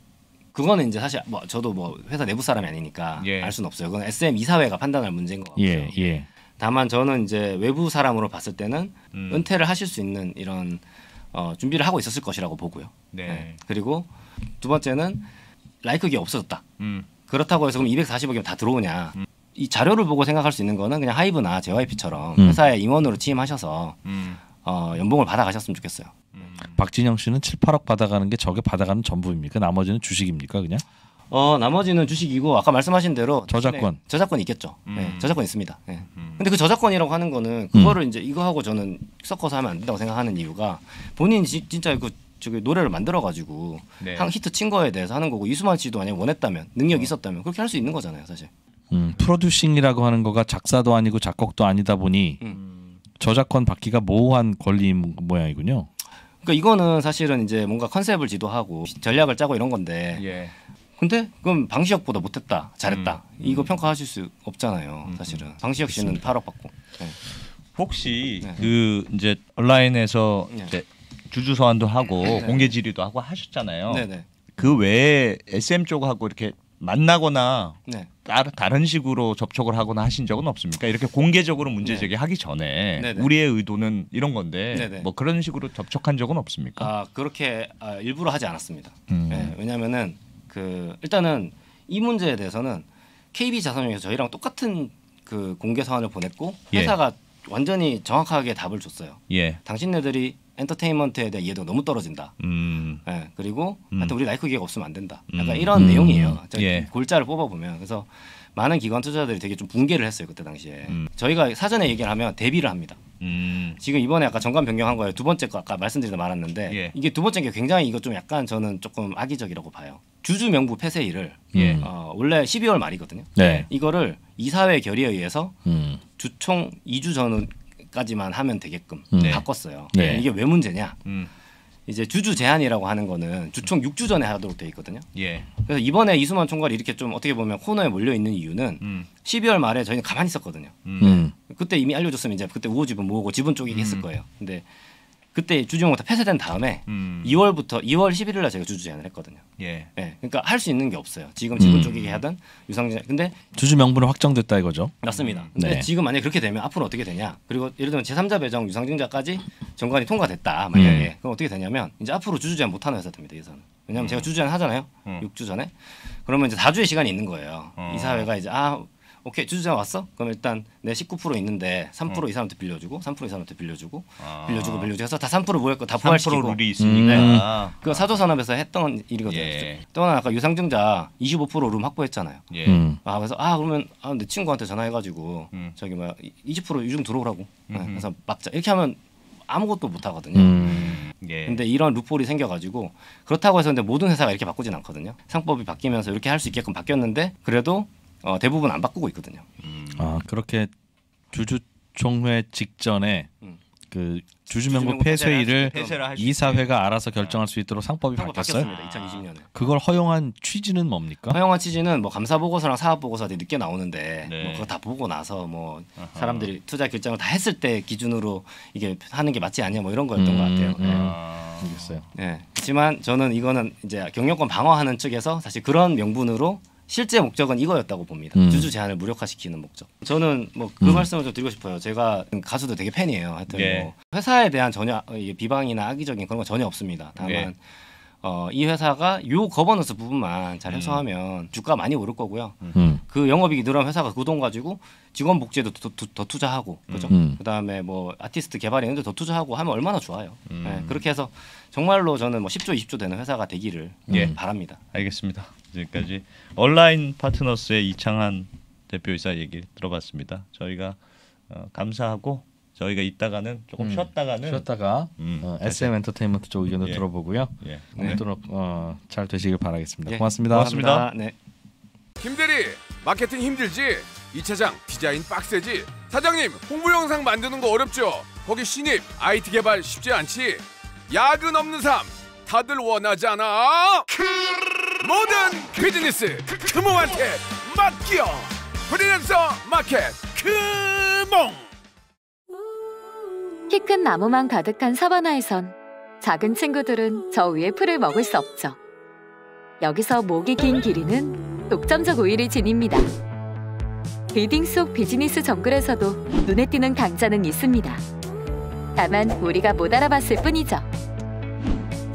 그거는 이제 사실 뭐 저도 뭐 회사 내부 사람이 아니니까 알 수는 없어요. 그건 SM 이사회가 판단할 문제인 것 같고요. 다만 저는 이제 외부 사람으로 봤을 때는 은퇴를 하실 수 있는 이런 준비를 하고 있었을 것이라고 보고요. 그리고 두 번째는 라이크 기획 없어졌다. 그렇다고 해서 그럼 240억이면 다 들어오냐? 이 자료를 보고 생각할 수 있는 거는 그냥 하이브나 JYP처럼 회사에 임원으로 취임하셔서 연봉을 받아가셨으면 좋겠어요. 박진영 씨는 7, 8억 받아가는 게 저게 받아가는 전부입니까? 나머지는 주식입니까 그냥? 나머지는 주식이고 아까 말씀하신 대로 저작권. 저작권이 있겠죠. 저작권 있습니다. 근데 그 저작권이라고 하는 거는 그거를 이제 이거하고 저는 섞어서 하면 안 된다고 생각하는 이유가 본인이 진짜 저기 노래를 만들어 가지고 한 히트 친 거에 대해서 하는 거고 이수만 씨도 만약 원했다면 능력이 있었다면 그렇게 할 수 있는 거잖아요, 사실. 프로듀싱이라고 하는 거가 작사도 아니고 작곡도 아니다 보니 저작권 받기가 모호한 권리 모양이군요. 그러니까 이거는 사실은 이제 뭔가 컨셉을 지도하고 전략을 짜고 이런 건데 근데 그럼 방시혁보다 못했다 잘했다 이거 평가하실 수 없잖아요. 사실은 방시혁 씨는 8억 받고 혹시 그 이제 온라인에서 이제 주주 서한도 하고 공개 질의도 하고 하셨잖아요. 네네. 그 외에 SM 쪽하고 이렇게 만나거나 다른 식으로 접촉을 하거나 하신 적은 없습니까? 이렇게 공개적으로 문제 제기하기 전에 우리의 의도는 이런 건데 뭐 그런 식으로 접촉한 적은 없습니까? 그렇게 일부러 하지 않았습니다. 왜냐하면은 일단은 이 문제에 대해서는 KB자산운용에서 저희랑 똑같은 그 공개 서한을 보냈고 회사가 완전히 정확하게 답을 줬어요. 당신네들이 엔터테인먼트에 대한 이해도가 너무 떨어진다. 그리고 하여튼 우리 라이크 기회가 없으면 안 된다. 약간 이런 내용이에요. 골자를 뽑아보면. 그래서 많은 기관 투자자들이 되게 좀 붕괴를 했어요. 그때 당시에. 저희가 사전에 얘기를 하면 대비를 합니다. 지금 이번에 아까 정관 변경한 거예요. 두 번째 거 아까 말씀드리다 말았는데 이게 두 번째 게 굉장히 이거 좀 약간 저는 조금 악의적이라고 봐요. 주주 명부 폐쇄일을 원래 12월 말이거든요. 이거를 이사회 결의에 의해서 주총 2주 전까지만 하면 되게끔 바꿨어요. 이게 왜 문제냐? 이제 주주 제한이라고 하는 거는 주총 6주 전에 하도록 돼 있거든요. 그래서 이번에 이수만 총괄이 이렇게 좀 어떻게 보면 코너에 몰려 있는 이유는 12월 말에 저희는 가만히 있었거든요. 그때 이미 알려줬으면 이제 그때 우호 지분 모으고 지분 쪼개기 했을 거예요. 근데 그때 주주 명부 다 폐쇄된 다음에 2월 11일 날 제가 주주 제한을 했거든요. 그러니까 할 수 있는 게 없어요. 지금 지분 쪼개기 하든 유상증자. 근데 주주 명부는 확정됐다 이거죠. 맞습니다. 근데 지금 만약 그렇게 되면 앞으로 어떻게 되냐? 그리고 예를 들면 제3자 배정 유상증자까지 정관이 통과됐다. 만약에 그럼 어떻게 되냐면 이제 앞으로 주주 제한 못 하는 회사 됩니다. 예산은. 왜냐하면 제가 주주 제한 하잖아요. 6주 전에. 그러면 이제 4주의 시간이 있는 거예요. 이사회가 이제 오케이 주주자 왔어? 그럼 일단 내 19% 있는데 3% 이 사람한테 빌려주고 3% 이 사람한테 빌려주고 해서 다 3% 모였고 다 부활시키고 3% 룰이 있으니까 그 사조산업에서 했던 일이거든요. 또 하나 아까 유상증자 25%룸 확보했잖아요. 그래서 그러면 내 친구한테 전화해가지고 저기 20% 유증 들어오라고 그래서 막자 이렇게 하면 아무것도 못 하거든요. 근데 이런 루폴이 생겨가지고 그렇다고 해서 근데 모든 회사가 이렇게 바꾸진 않거든요. 상법이 바뀌면서 이렇게 할 수 있게끔 바뀌었는데 그래도 대부분 안 바꾸고 있거든요. 그렇게 주주총회 직전에 그 주주명부 폐쇄일을 이사회가 알아서 결정할 수 있도록 상법이 바뀌었어요? 바뀌었습니다. 2020년에. 그걸 허용한 취지는 뭡니까? 허용한 취지는 뭐 감사 보고서랑 사업 보고서가 늦게 나오는데 뭐 그거 다 보고 나서 뭐 사람들이 투자 결정을 다 했을 때 기준으로 이게 하는 게 맞지 않냐 뭐 이런 거였던 것 같아요. 알겠어요. 그렇지만 저는 이거는 이제 경영권 방어하는 측에서 사실 그런 명분으로 실제 목적은 이거였다고 봅니다. 주주 제한을 무력화시키는 목적. 저는 뭐 그 말씀을 좀 드리고 싶어요. 제가 가수도 되게 팬이에요. 하여튼 뭐 회사에 대한 전혀 비방이나 악의적인 그런 건 전혀 없습니다. 다만 이 회사가 요 거버넌스 부분만 잘 해소하면 주가 많이 오를 거고요. 그 영업이익이 늘어난 회사가 그 돈 가지고 직원 복지에도 더 투자하고 그죠? 그다음에 뭐 아티스트 개발에 있는데 더 투자하고 하면 얼마나 좋아요. 그렇게 해서 정말로 저는 뭐 10조 20조 되는 회사가 되기를 바랍니다. 알겠습니다. 지금까지 온라인 파트너스의 이창한 대표이사 얘기 들어봤습니다. 저희가 감사하고 저희가 이따가는 조금 쉬었다가 SM 엔터테인먼트 쪽 의견도 들어보고요. 오늘도 잘 되시길 바라겠습니다. 고맙습니다. 고맙습니다. 네. 김대리 마케팅 힘들지? 이 차장 디자인 빡세지? 사장님 홍보 영상 만드는 거 어렵죠? 거기 신입 IT 개발 쉽지 않지? 야근 없는 삶 다들 원하잖아. 모든 비즈니스 크몽한테 맡겨. 프리랜서 마켓 크몽. 키 큰 나무만 가득한 사바나에선 작은 친구들은 저 위에 풀을 먹을 수 없죠. 여기서 목이 긴 기린은 독점적 우위를 지닙니다. 빌딩 속 비즈니스 정글에서도 눈에 띄는 강자는 있습니다. 다만 우리가 못 알아봤을 뿐이죠.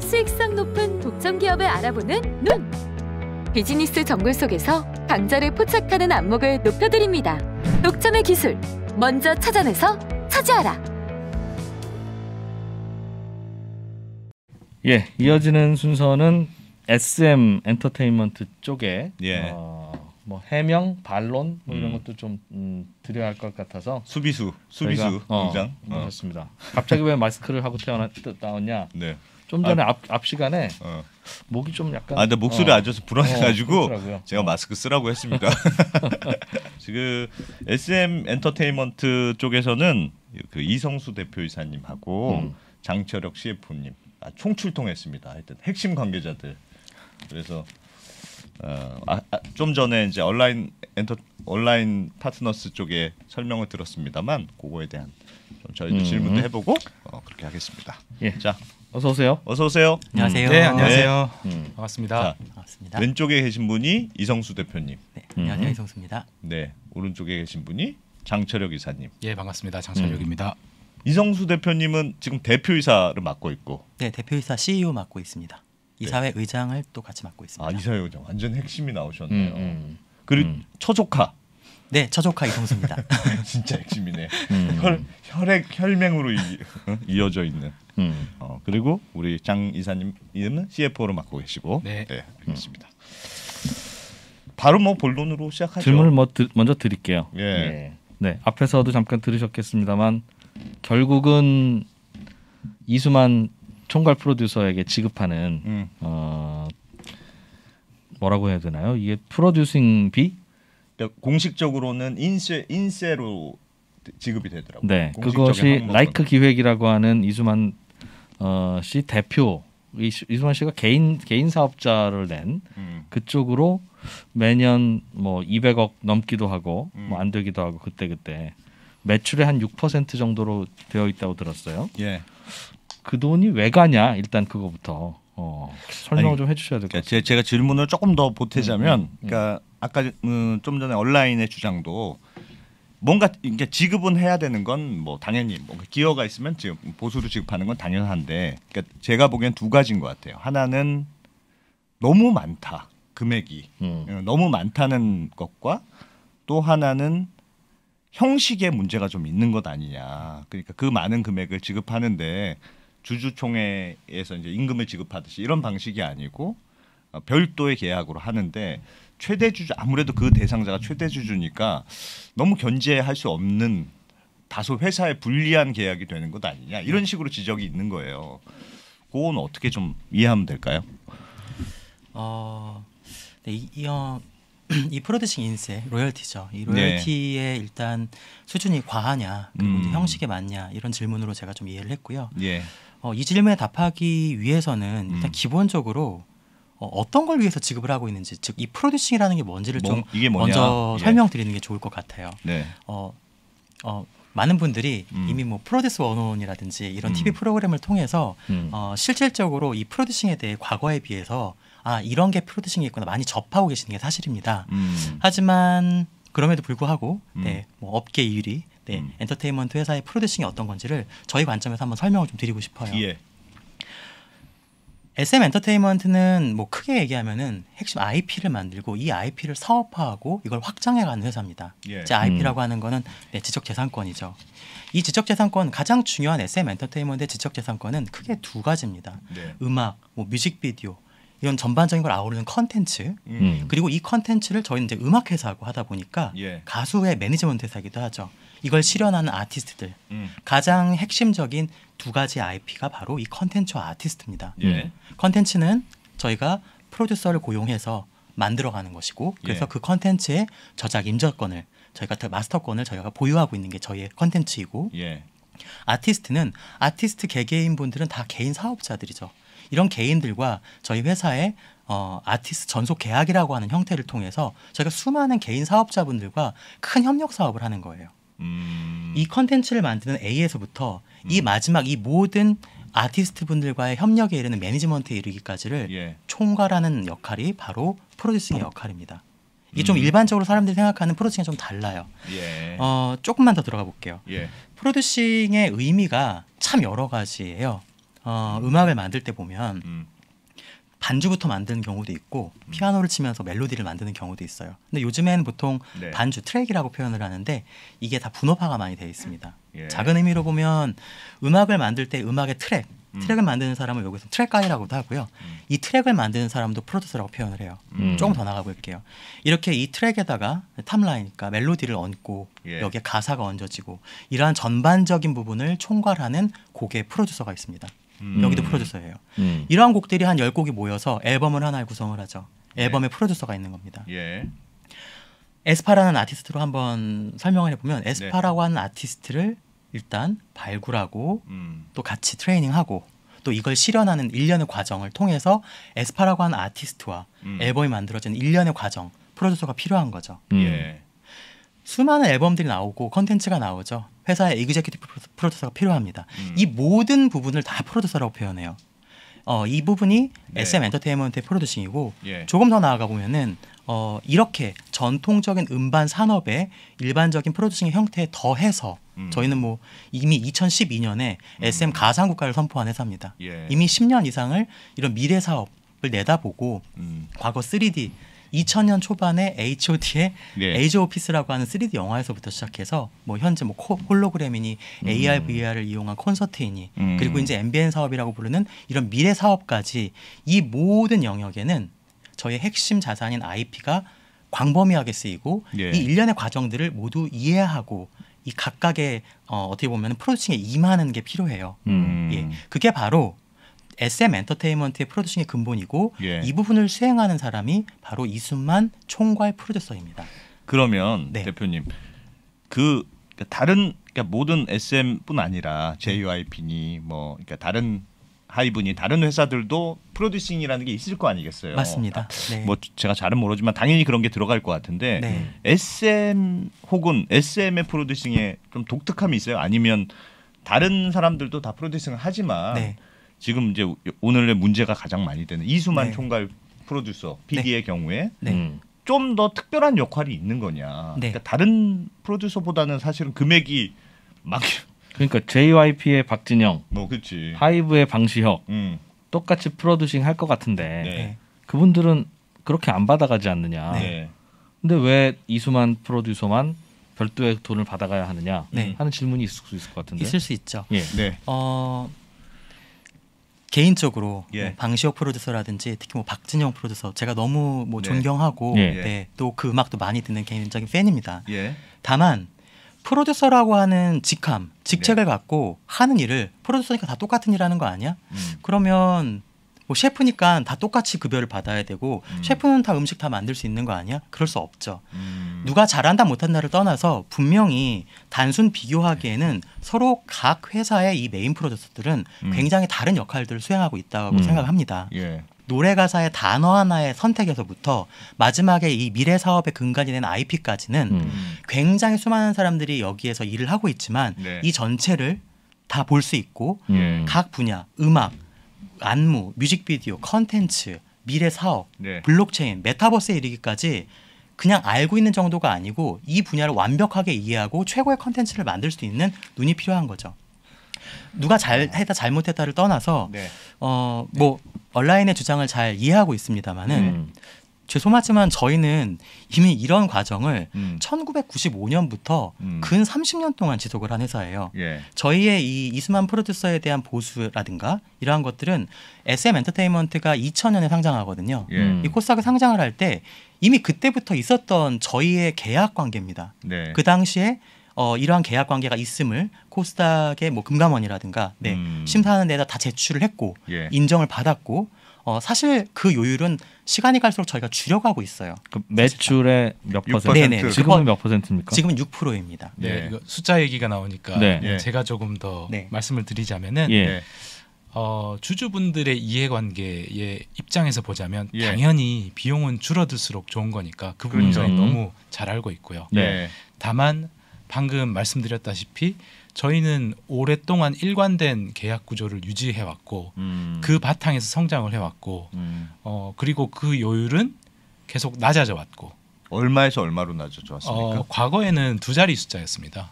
수익성 높은 독점 기업을 알아보는 눈! 비즈니스 정글 속에서 강자를 포착하는 안목을 높여드립니다. 독점의 기술, 먼저 찾아내서 차지하라! 이어지는 순서는 SM 엔터테인먼트 쪽에 뭐 해명, 반론 뭐 이런 것도 좀 드려야 할 것 같아서 수비수 등장. 그렇습니다. 갑자기 왜 마스크를 하고 나왔냐? 좀 전에 앞 시간에 목이 좀 약간 근데 목소리 안 좋아서 불안해가지고 제가 마스크 쓰라고 했습니다. 지금 SM 엔터테인먼트 쪽에서는 그 이성수 대표이사님하고 장철혁 CF님 총출동했습니다. 하여튼 핵심 관계자들. 그래서 좀 전에 이제 온라인 파트너스 쪽에 설명을 들었습니다만 그거에 대한 좀 저희도 질문도 해보고 그렇게 하겠습니다. 자 어서 오세요. 어서 오세요. 안녕하세요. 네, 안녕하세요. 반갑습니다. 자, 반갑습니다. 왼쪽에 계신 분이 이성수 대표님. 네, 안녕하세요. 이성수입니다. 네, 오른쪽에 계신 분이 장철혁 이사님. 예, 반갑습니다. 장철혁입니다. 이성수 대표님은 지금 대표이사를 맡고 있고, 네, 대표이사 CEO 맡고 있습니다. 이사회 의장을 또 같이 맡고 있습니다. 아, 이사회 의장 완전 핵심이 나오셨네요. 그리고 처조카. 네, 처조카 이성수입니다. 진짜 핵심이네. 혈맹으로 이어져 있는. 그리고 우리 장 이사님은 CFO로 맡고 계시고. 네, 알겠습니다. 바로 뭐 본론으로 시작하죠. 질문을 먼저 드릴게요. 예. 네, 앞에서도 잠깐 들으셨겠습니다만 결국은 이수만 총괄 프로듀서에게 지급하는 뭐라고 해야 되나요? 이게 프로듀싱비? 공식적으로는 인세로 지급이 되더라고요. 네, 그것이 라이크 기획이라고 하는 이수만 씨 대표, 이수만 씨가 개인 사업자를 낸 그쪽으로 매년 뭐 200억 넘기도 하고 뭐 안 되기도 하고 그때 매출의 한 6% 정도로 되어 있다고 들었어요. 예. 그 돈이 왜 가냐? 일단 그거부터 설명을 좀 해주셔야 될 것 같아요. 제가 질문을 조금 더 보태자면, 그러니까 아까 좀 전에 온라인의 주장도 뭔가 이게 지급은 해야 되는 건 뭐 당연히 뭔가 기여가 있으면 지금 보수로 지급하는 건 당연한데, 그러니까 제가 보기엔 두 가지인 것 같아요. 하나는 너무 많다 금액이 너무 많다는 것과 또 하나는 형식의 문제가 좀 있는 것 아니냐. 그러니까 그 많은 금액을 지급하는데 주주총회에서 이제 임금을 지급하듯이 이런 방식이 아니고 별도의 계약으로 하는데 최대 주주 아무래도 그 대상자가 최대 주주니까 너무 견제할 수 없는 다소 회사에 불리한 계약이 되는 것 아니냐 이런 식으로 지적이 있는 거예요. 그건 어떻게 좀 이해하면 될까요? 네, 이 프로듀싱 인세 로열티죠. 이 로열티의 일단 수준이 과하냐 그리고 형식에 맞냐 이런 질문으로 제가 좀 이해를 했고요. 예. 이 질문에 답하기 위해서는 일단 기본적으로 어떤 걸 위해서 지급을 하고 있는지, 즉 이 프로듀싱이라는 게 뭔지를 좀 먼저 설명드리는 게 좋을 것 같아요. 네. 많은 분들이 이미 뭐 프로듀스 101이라든지 이런 TV 프로그램을 통해서 실질적으로 이 프로듀싱에 대해 과거에 비해서 이런 게 프로듀싱이 있구나 많이 접하고 계시는 게 사실입니다. 하지만 그럼에도 불구하고 뭐 업계 1위 엔터테인먼트 회사의 프로듀싱이 어떤 건지를 저희 관점에서 한번 설명을 좀 드리고 싶어요. 예. SM 엔터테인먼트는 뭐 크게 얘기하면은 핵심 IP를 만들고 이 IP를 사업화하고 이걸 확장해가는 회사입니다. 예. 제 IP라고 하는 거는 지적재산권이죠. 이 지적재산권 가장 중요한 SM 엔터테인먼트의 지적재산권은 크게 두 가지입니다. 네. 음악, 뭐 뮤직비디오 이런 전반적인 걸 아우르는 컨텐츠 그리고 이 컨텐츠를 저희는 이제 음악 회사하고 하다 보니까 가수의 매니지먼트 회사이기도 하죠. 이걸 실현하는 아티스트들 가장 핵심적인 두 가지 IP가 바로 이 컨텐츠와 아티스트입니다. 컨텐츠는 저희가 프로듀서를 고용해서 만들어가는 것이고 그래서 그 컨텐츠의 저작 임저권을 저희가 마스터권을 저희가 보유하고 있는 게 저희의 컨텐츠이고 아티스트는 아티스트 개개인 분들은 다 개인 사업자들이죠. 이런 개인들과 저희 회사의 아티스트 전속 계약이라고 하는 형태를 통해서 저희가 수많은 개인 사업자분들과 큰 협력 사업을 하는 거예요. 이 컨텐츠를 만드는 A에서부터 이 마지막 이 모든 아티스트 분들과의 협력에 이르는 매니지먼트에 이르기까지를 총괄하는 역할이 바로 프로듀싱의 역할입니다. 이게 좀 일반적으로 사람들이 생각하는 프로듀싱이 좀 달라요. 조금만 더 들어가 볼게요. 프로듀싱의 의미가 참 여러 가지예요. 음악을 만들 때 보면 반주부터 만드는 경우도 있고 피아노를 치면서 멜로디를 만드는 경우도 있어요. 근데 요즘에는 보통 반주 트랙이라고 표현을 하는데 이게 다 분업화가 많이 되어 있습니다. 작은 의미로 보면 음악을 만들 때 음악의 트랙을 만드는 사람을 여기서 트랙가이라고도 하고요. 이 트랙을 만드는 사람도 프로듀서라고 표현을 해요. 조금 더 나가 볼게요. 이렇게 이 트랙에다가 탑라인이니까 멜로디를 얹고 여기에 가사가 얹어지고 이러한 전반적인 부분을 총괄하는 곡의 프로듀서가 있습니다. 여기도 프로듀서예요. 이러한 곡들이 한 10곡이 모여서 앨범을 하나를 구성을 하죠. 앨범에 프로듀서가 있는 겁니다. 에스파라는 아티스트로 한번 설명을 해보면 에스파라고 하는 아티스트를 일단 발굴하고 또 같이 트레이닝하고 또 이걸 실현하는 일련의 과정을 통해서 에스파라고 하는 아티스트와 앨범이 만들어지는 일련의 과정, 프로듀서가 필요한 거죠. 수많은 앨범들이 나오고 컨텐츠가 나오죠. 회사의 에그제큐티브 프로듀서가 필요합니다. 이 모든 부분을 다 프로듀서라고 표현해요. 이 부분이 네. SM 엔터테인먼트의 프로듀싱이고 예. 조금 더 나아가 보면은 이렇게 전통적인 음반 산업의 일반적인 프로듀싱의 형태에 더해서 저희는 뭐 이미 2012년에 SM 가상국가를 선포한 회사입니다. 예. 이미 10년 이상을 이런 미래 사업을 내다보고 과거 3D 2000년 초반에 H.O.T의 예. 에이지 오브 피스라고 하는 3D 영화에서부터 시작해서 뭐 현재 뭐 홀로그램이니 AR, VR을 이용한 콘서트이니 그리고 이제 MBN 사업이라고 부르는 이런 미래 사업까지 이 모든 영역에는 저희의 핵심 자산인 IP가 광범위하게 쓰이고 예. 이 일련의 과정들을 모두 이해하고 이 각각의 어떻게 보면 프로듀싱에 임하는 게 필요해요. 예. 그게 바로 SM 엔터테인먼트의 프로듀싱의 근본이고 예. 이 부분을 수행하는 사람이 바로 이순만 총괄 프로듀서입니다. 그러면 네. 대표님 그 다른 그러니까 모든 SM뿐 아니라 JYP니 뭐 그러니까 다른 하이브니 다른 회사들도 프로듀싱이라는 게 있을 거 아니겠어요? 맞습니다. 네. 뭐 제가 잘은 모르지만 당연히 그런 게 들어갈 것 같은데 네. SM 혹은 SM의 프로듀싱에 좀 독특함이 있어요? 아니면 다른 사람들도 다 프로듀싱을 하지만 네. 지금 이제 오늘의 문제가 가장 많이 되는 이수만 네. 총괄 프로듀서 PD의 네. 경우에 좀 더 특별한 역할이 있는 거냐? 네. 그러니까 다른 프로듀서보다는 사실은 금액이 막 그러니까 JYP의 박진영, 그치. 하이브의 방시혁 똑같이 프로듀싱 할 것 같은데 네. 그분들은 그렇게 안 받아가지 않느냐? 네. 근데 왜 이수만 프로듀서만 별도의 돈을 받아가야 하느냐? 네. 하는 질문이 있을 수 있을 것 같은데. 있을 수 있죠. 예. 네. 개인적으로 예. 뭐 방시혁 프로듀서라든지 특히 뭐 박진영 프로듀서 제가 너무 뭐 존경하고 네. 네, 또 그 음악도 많이 듣는 개인적인 팬입니다. 예. 다만 프로듀서라고 하는 직책을 네. 갖고 하는 일을 프로듀서니까 다 똑같은 일 하는 거 아니야? 그러면 뭐 셰프니까 다 똑같이 급여를 받아야 되고 셰프는 다 음식 다 만들 수 있는 거 아니야? 그럴 수 없죠. 누가 잘한다 못한다를 떠나서 분명히 단순 비교하기에는 서로 각 회사의 이 메인 프로듀서들은 굉장히 다른 역할들을 수행하고 있다고 생각합니다. 예. 노래 가사의 단어 하나의 선택에서부터 마지막에 이 미래 사업의 근간이 된 IP까지는 굉장히 수많은 사람들이 여기에서 일을 하고 있지만 네. 이 전체를 다 볼 수 있고 각 분야, 음악, 안무, 뮤직비디오, 컨텐츠, 미래 사업, 네. 블록체인, 메타버스에 이르기까지 그냥 알고 있는 정도가 아니고 이 분야를 완벽하게 이해하고 최고의 컨텐츠를 만들 수 있는 눈이 필요한 거죠. 누가 잘했다 잘못했다를 떠나서 네. 뭐 온라인의 주장을 잘 이해하고 있습니다만은 죄송하지만 저희는 이미 이런 과정을 1995년부터 근 30년 동안 지속을 한 회사예요. 예. 저희의 이 이수만 프로듀서에 대한 보수라든가 이러한 것들은 SM 엔터테인먼트가 2000년에 상장하거든요. 예. 이 코스닥에 상장을 할 때 이미 그때부터 있었던 저희의 계약 관계입니다. 네. 그 당시에 이러한 계약 관계가 있음을 코스닥의 뭐 금감원이라든가 네, 심사하는 데다 다 제출을 했고 예. 인정을 받았고 사실 그 요율은 시간이 갈수록 저희가 줄여가고 있어요. 그 매출의 몇 퍼센트? 네네. 지금은 몇 퍼센트입니까? 지금은 6%입니다. 네, 이거 숫자 얘기가 나오니까 네. 제가 조금 더 네. 말씀을 드리자면은 예. 주주분들의 이해관계의 입장에서 보자면 예. 당연히 비용은 줄어들수록 좋은 거니까 그 부분은 저희 너무 잘 알고 있고요. 네. 다만 방금 말씀드렸다시피 저희는 오랫동안 일관된 계약 구조를 유지해 왔고 그 바탕에서 성장을 해왔고 그리고 그 요율은 계속 낮아져 왔고 얼마에서 얼마로 낮아져 왔습니까? 과거에는 두 자리 숫자였습니다.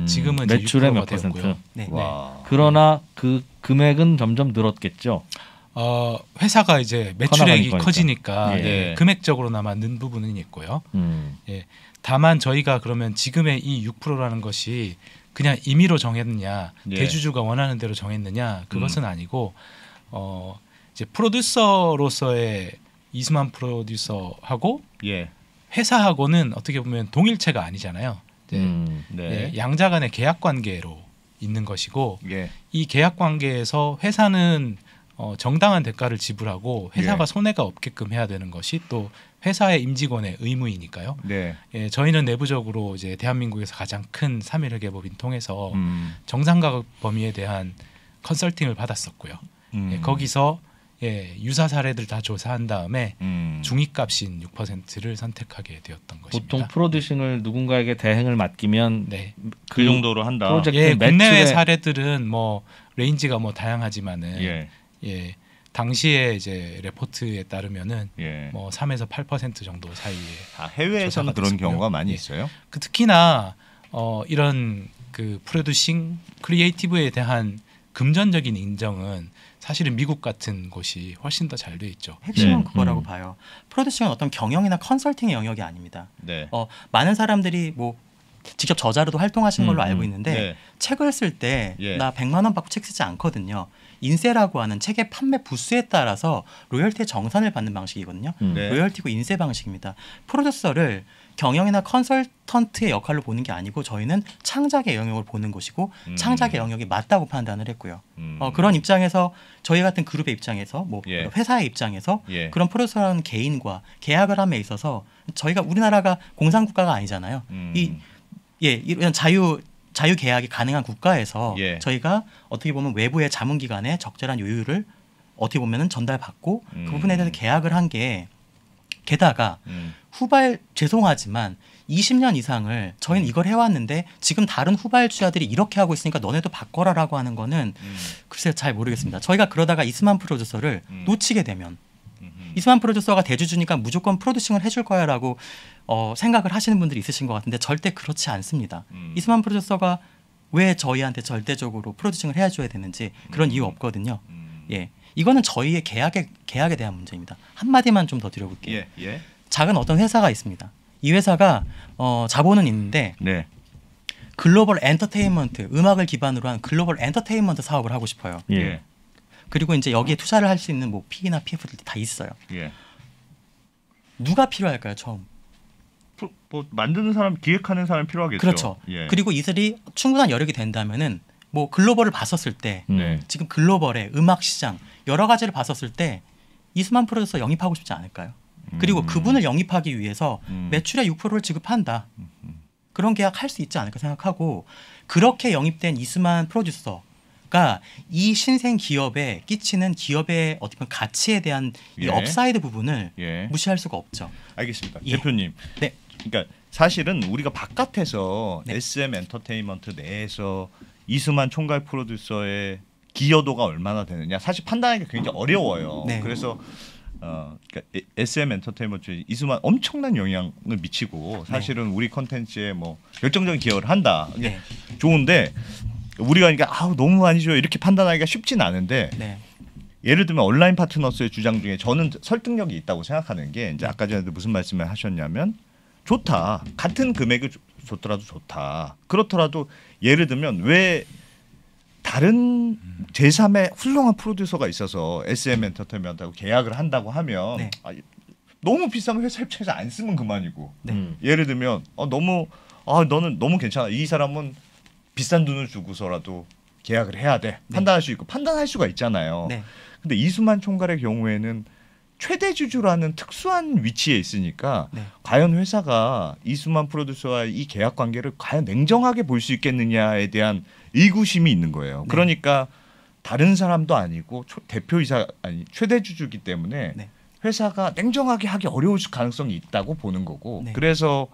지금은 매출의 몇 퍼센트? 네. 그러나 그 금액은 점점 늘었겠죠. 회사가 이제 매출액이 커지니까 예. 금액적으로나마 는 부분은 있고요. 예. 다만 저희가 그러면 지금의 이 6%라는 것이 그냥 임의로 정했느냐, 예. 대주주가 원하는 대로 정했느냐 그것은 아니고 이제 프로듀서로서의 이수만 프로듀서하고 예. 회사하고는 어떻게 보면 동일체가 아니잖아요. 네. 예, 양자 간의 계약 관계로 있는 것이고 예. 이 계약 관계에서 회사는 정당한 대가를 지불하고 회사가 예. 손해가 없게끔 해야 되는 것이 또 회사의 임직원의 의무이니까요. 네. 예, 저희는 내부적으로 이제 대한민국에서 가장 큰 3.1회계법인 통해서 정상가격 범위에 대한 컨설팅을 받았었고요. 예, 거기서 유사 사례들 다 조사한 다음에 중위값인 6%를 선택하게 되었던 것입니다. 보통 프로듀싱을 누군가에게 대행을 맡기면 네. 그 정도로 한다. 프로젝트 국내외 사례들은 뭐 레인지가 뭐 다양하지만은 당시에 이제 레포트에 따르면은 뭐 3에서 8% 정도 사이에 해외에서는 그런 경우가 많이 있어요. 그 특히나 이런 그 프로듀싱 크리에이티브에 대한 금전적인 인정은 사실은 미국 같은 곳이 훨씬 더 잘 돼 있죠. 핵심은 그거라고 봐요. 프로듀싱은 어떤 경영이나 컨설팅의 영역이 아닙니다. 많은 사람들이 뭐 직접 저자로도 활동하신 걸로 알고 있는데 책을 쓸 때 나 100만 원 받고 책 쓰지 않거든요. 인세라고 하는 책의 판매 부수에 따라서 로열티의 정산을 받는 방식이거든요. 로열티고 인세 방식입니다. 프로듀서를 경영이나 컨설턴트의 역할로 보는 게 아니고 저희는 창작의 영역을 보는 것이고 창작의 영역이 맞다고 판단을 했고요. 그런 입장에서 저희 같은 그룹의 입장에서 뭐 회사의 입장에서 그런 프로듀서라는 개인과 계약을 함에 있어서 저희가 우리나라가 공산국가가 아니잖아요. 이런 자유 계약이 가능한 국가에서 저희가 어떻게 보면 외부의 자문기관에 적절한 요율을 어떻게 보면은 전달받고 그 부분에 대해서 계약을 한 게 게다가 죄송하지만 20년 이상을 저희는 이걸 해왔는데 지금 다른 후발주자들이 이렇게 하고 있으니까 너네도 바꿔라라고 하는 거는 글쎄요 잘 모르겠습니다. 저희가 그러다가 이스만 프로듀서를 놓치게 되면 이스만 프로듀서가 대주주니까 무조건 프로듀싱을 해줄 거야라고 생각을 하시는 분들이 있으신 것 같은데 절대 그렇지 않습니다. 이스만 프로듀서가 왜 저희한테 절대적으로 프로듀싱을 해줘야 되는지 그런 이유 없거든요. 이거는 저희의 계약에 대한 문제입니다. 한마디만 좀 더 드려볼게요. 작은 어떤 회사가 있습니다. 이 회사가 자본은 있는데 글로벌 엔터테인먼트, 음악을 기반으로 한 글로벌 엔터테인먼트 사업을 하고 싶어요. 그리고 이제 여기에 투자를 할 수 있는 뭐 P나 PF들이 다 있어요. 누가 필요할까요? 처음 뭐 만드는 사람, 기획하는 사람 필요하겠죠. 그렇죠. 그리고 이들이 충분한 여력이 된다면은 뭐 글로벌을 봤었을 때 지금 글로벌의 음악 시장 여러 가지를 봤었을 때 이스만 프로듀서 영입하고 싶지 않을까요? 그리고 그분을 영입하기 위해서 매출의 6%를 지급한다. 그런 계약 할 수 있지 않을까 생각하고 그렇게 영입된 이스만 프로듀서가 이 신생 기업에 끼치는 기업의 어떻게 보면 가치에 대한 이 업사이드 부분을 무시할 수가 없죠. 알겠습니다. 대표님. 그러니까 사실은 우리가 바깥에서 SM 엔터테인먼트 내에서 이수만 총괄 프로듀서의 기여도가 얼마나 되느냐 사실 판단하기 굉장히 어려워요. 그래서 그러니까 SM 엔터테인먼트 이수만 엄청난 영향을 미치고 사실은 우리 콘텐츠에 뭐 결정적인 기여를 한다. 좋은데 우리가 그러니까 너무 아니죠 이렇게 판단하기가 쉽진 않은데 예를 들면 온라인 파트너스의 주장 중에 저는 설득력이 있다고 생각하는 게 이제 아까 전에 무슨 말씀을 하셨냐면 좋다 같은 금액을 줬더라도 좋다 그렇더라도 예를 들면 왜 다른 제3의 훌륭한 프로듀서가 있어서 SM 엔터테인먼트하고 계약을 한다고 하면 너무 비싼 회사 입장에서 안 쓰면 그만이고 예를 들면 너는 너무 괜찮아 이 사람은 비싼 돈을 주고서라도 계약을 해야 돼 판단할 수 있고 판단할 수가 있잖아요. 근데 이수만 총괄의 경우에는 최대 주주라는 특수한 위치에 있으니까 과연 회사가 이수만 프로듀서와 이 계약 관계를 과연 냉정하게 볼 수 있겠느냐에 대한 의구심이 있는 거예요. 그러니까 다른 사람도 아니고 대표이사 아니 최대 주주이기 때문에 회사가 냉정하게 하기 어려울 가능성이 있다고 보는 거고 그래서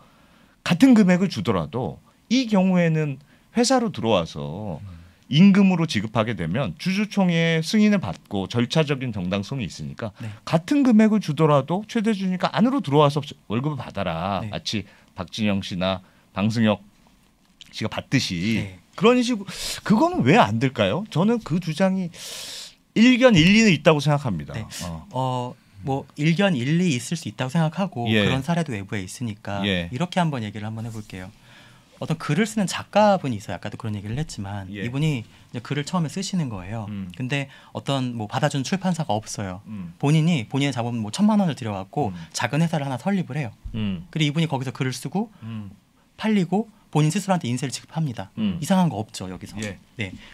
같은 금액을 주더라도 이 경우에는 회사로 들어와서 임금으로 지급하게 되면 주주총회의 승인을 받고 절차적인 정당성이 있으니까 같은 금액을 주더라도 최대 주주니까 안으로 들어와서 월급을 받아라. 마치 박진영 씨나 방승혁 씨가 받듯이 그런 식으로 그거는 왜 안 될까요? 저는 그 주장이 일견 일리는 있다고 생각합니다. 뭐 일견 일리 있을 수 있다고 생각하고 그런 사례도 외부에 있으니까 이렇게 한번 얘기를 한번 해볼게요. 어떤 글을 쓰는 작가분이 있어요. 아까도 그런 얘기를 했지만 이분이 이제 글을 처음에 쓰시는 거예요. 근데 어떤 뭐 받아주는 출판사가 없어요. 본인의 자본 뭐 1,000만 원을 들여갖고 작은 회사를 하나 설립을 해요. 그리고 이분이 거기서 글을 쓰고 팔리고 본인 스스로한테 인세를 지급합니다. 이상한 거 없죠 여기서.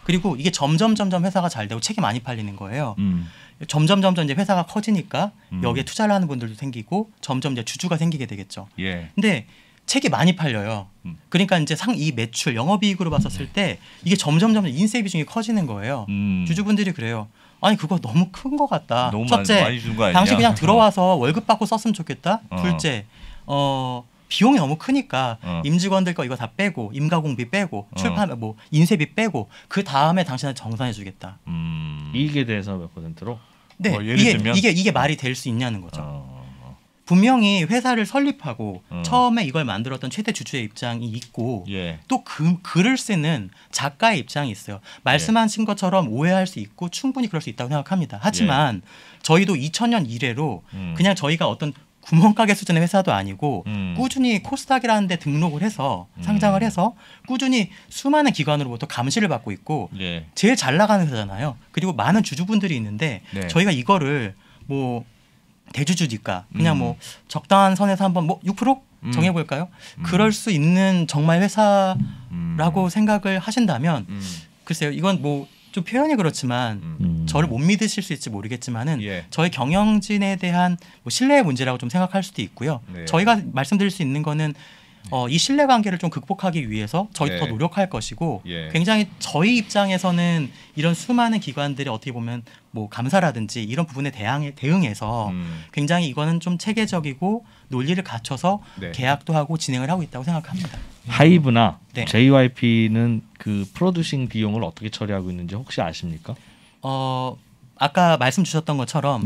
그리고 이게 점점 회사가 잘 되고 책이 많이 팔리는 거예요. 점점 이제 회사가 커지니까 여기에 투자를 하는 분들도 생기고 점점 이제 주주가 생기게 되겠죠. 근데 책이 많이 팔려요. 그러니까 이제 이 매출 영업이익으로 봤었을 때 이게 점점 인세 비중이 커지는 거예요. 주주분들이 그래요. 아니 그거 너무 큰 것 같다. 너무 첫째, 많이 준 거 아니냐? 당신 그냥 들어와서 월급 받고 썼으면 좋겠다. 둘째, 비용이 너무 크니까 임직원들 거 이거 다 빼고 임가공비 빼고 출판 뭐 인쇄비 빼고 그 다음에 당신한테 정산해주겠다. 이익에 대해서 몇 %로? 네, 이게 말이 될 수 있냐는 거죠. 분명히 회사를 설립하고 처음에 이걸 만들었던 최대 주주의 입장이 있고 또 글을 쓰는 작가의 입장이 있어요. 말씀하신 것처럼 오해할 수 있고 충분히 그럴 수 있다고 생각합니다. 하지만 저희도 2000년 이래로 그냥 저희가 어떤 구멍가게 수준의 회사도 아니고 꾸준히 코스닥이라는 데 등록을 해서 상장을 해서 꾸준히 수많은 기관으로부터 감시를 받고 있고 제일 잘 나가는 회사잖아요. 그리고 많은 주주분들이 있는데 저희가 이거를 뭐 대주주니까 그냥 뭐 적당한 선에서 한번 뭐 6% 정해볼까요? 그럴 수 있는 정말 회사라고 생각을 하신다면 글쎄요, 이건 뭐 좀 표현이 그렇지만 저를 못 믿으실 수 있을지 모르겠지만은 저희 경영진에 대한 뭐 신뢰의 문제라고 좀 생각할 수도 있고요. 저희가 말씀드릴 수 있는 거는 이 신뢰관계를 좀 극복하기 위해서 저희 더 노력할 것이고 굉장히 저희 입장에서는 이런 수많은 기관들이 어떻게 보면 뭐 감사라든지 이런 부분에 대응해서 굉장히 이거는 좀 체계적이고 논리를 갖춰서 계약도 하고 진행을 하고 있다고 생각합니다. 하이브나 JYP는 그 프로듀싱 비용을 어떻게 처리하고 있는지 혹시 아십니까? 아까 말씀 주셨던 것처럼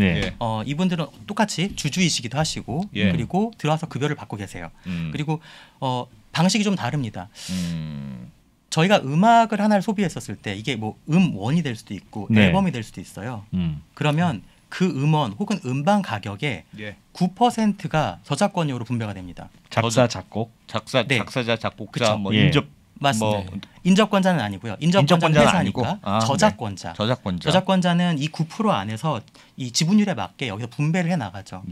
이분들은 똑같이 주주이시기도 하시고 그리고 들어와서 급여를 받고 계세요. 그리고 방식이 좀 다릅니다. 저희가 음악을 하나를 소비했었을 때 이게 뭐 음원이 될 수도 있고 앨범이 될 수도 있어요. 그러면 그 음원 혹은 음반 가격의 9%가 저작권료로 분배가 됩니다. 작사, 작곡, 작사자, 작곡자, 뭐 인접 맞습니다. 뭐 인접권자는 아니고요. 인접권자는 회사니까 저작권자. 저작권자는 이 9% 안에서 이 지분율에 맞게 여기서 분배를 해 나가죠.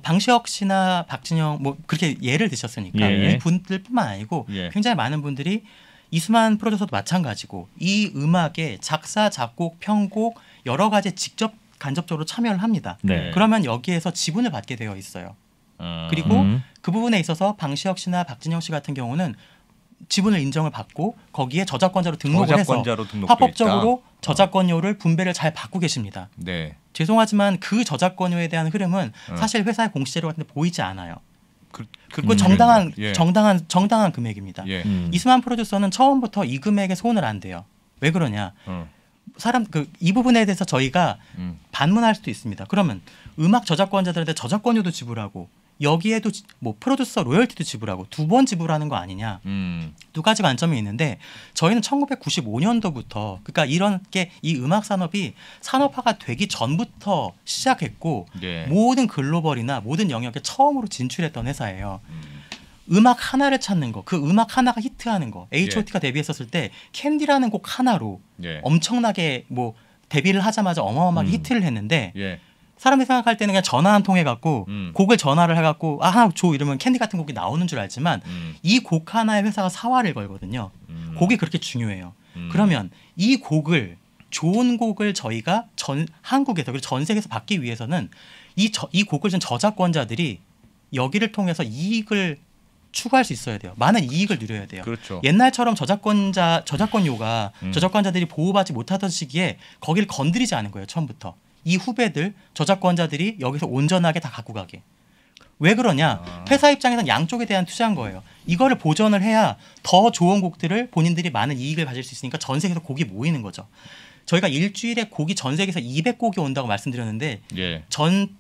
방시혁 씨나 박진영 뭐 그렇게 예를 드셨으니까 이 분들뿐만 아니고 굉장히 많은 분들이 이수만 프로듀서도 마찬가지고 이 음악에 작사, 작곡, 편곡 여러 가지 직접 간접적으로 참여를 합니다. 그러면 여기에서 지분을 받게 되어 있어요. 그리고 그 부분에 있어서 방시혁 씨나 박진영 씨 같은 경우는 지분을 인정을 받고 거기에 저작권자로 등록을 해서 합법적으로 저작권료를 분배를 잘 받고 계십니다. 죄송하지만 그 저작권료에 대한 흐름은 사실 회사의 공시재료 같은 데 보이지 않아요. 그건 정당한 금액입니다. 이수만 프로듀서는 처음부터 이 금액에 손을 안 대요. 왜 그러냐? 이 부분에 대해서 저희가 반문할 수도 있습니다. 그러면 음악 저작권자들한테 저작권료도 지불하고 여기에도 뭐 프로듀서 로열티도 지불하고 두 번 지불하는 거 아니냐. 두 가지 관점이 있는데 저희는 1995년도부터 그러니까 이런 게 이 음악 산업이 산업화가 되기 전부터 시작했고 모든 글로벌이나 모든 영역에 처음으로 진출했던 회사예요. 음악 하나를 찾는 거, 그 음악 하나가 히트하는 거. H.O.T가 데뷔했었을 때 캔디라는 곡 하나로 엄청나게 뭐 데뷔를 하자마자 어마어마하게 히트를 했는데 사람들이 생각할 때는 그냥 전화 한 통 해갖고 곡을 전화를 해갖고 하나 줘 이러면 캔디 같은 곡이 나오는 줄 알지만 이 곡 하나에 회사가 사활을 걸거든요. 곡이 그렇게 중요해요. 그러면 이 곡을 좋은 곡을 저희가 한국에서 그리고 전 세계에서 받기 위해서는 이 곡을 준 저작권자들이 여기를 통해서 이익을 추구할 수 있어야 돼요. 많은 이익을 누려야 돼요. 옛날처럼 저작권료가 저작권자들이 보호받지 못하던 시기에 거기를 건드리지 않은 거예요. 처음부터. 이 후배들 저작권자들이 여기서 온전하게 다 갖고 가게. 왜 그러냐? 회사 입장에서는 양쪽에 대한 투자인 거예요. 이거를 보전을 해야 더 좋은 곡들을 본인들이 많은 이익을 가질 수 있으니까 전 세계에서 곡이 모이는 거죠. 저희가 일주일에 곡이 전 세계에서 200곡이 온다고 말씀드렸는데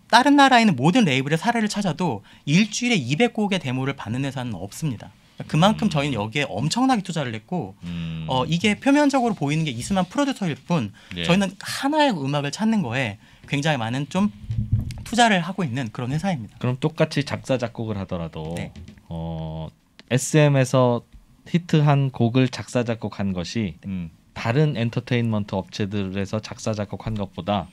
다른 나라에 있는 모든 레이블의 사례를 찾아도 일주일에 200곡의 데모를 받는 회사는 없습니다. 그만큼 저희는 여기에 엄청나게 투자를 했고 이게 표면적으로 보이는 게 이수만 프로듀서일 뿐 저희는 하나의 음악을 찾는 거에 굉장히 많은 좀 투자를 하고 있는 그런 회사입니다. 그럼 똑같이 작사 작곡을 하더라도 SM에서 히트한 곡을 작사 작곡한 것이 다른 엔터테인먼트 업체들에서 작사 작곡한 것보다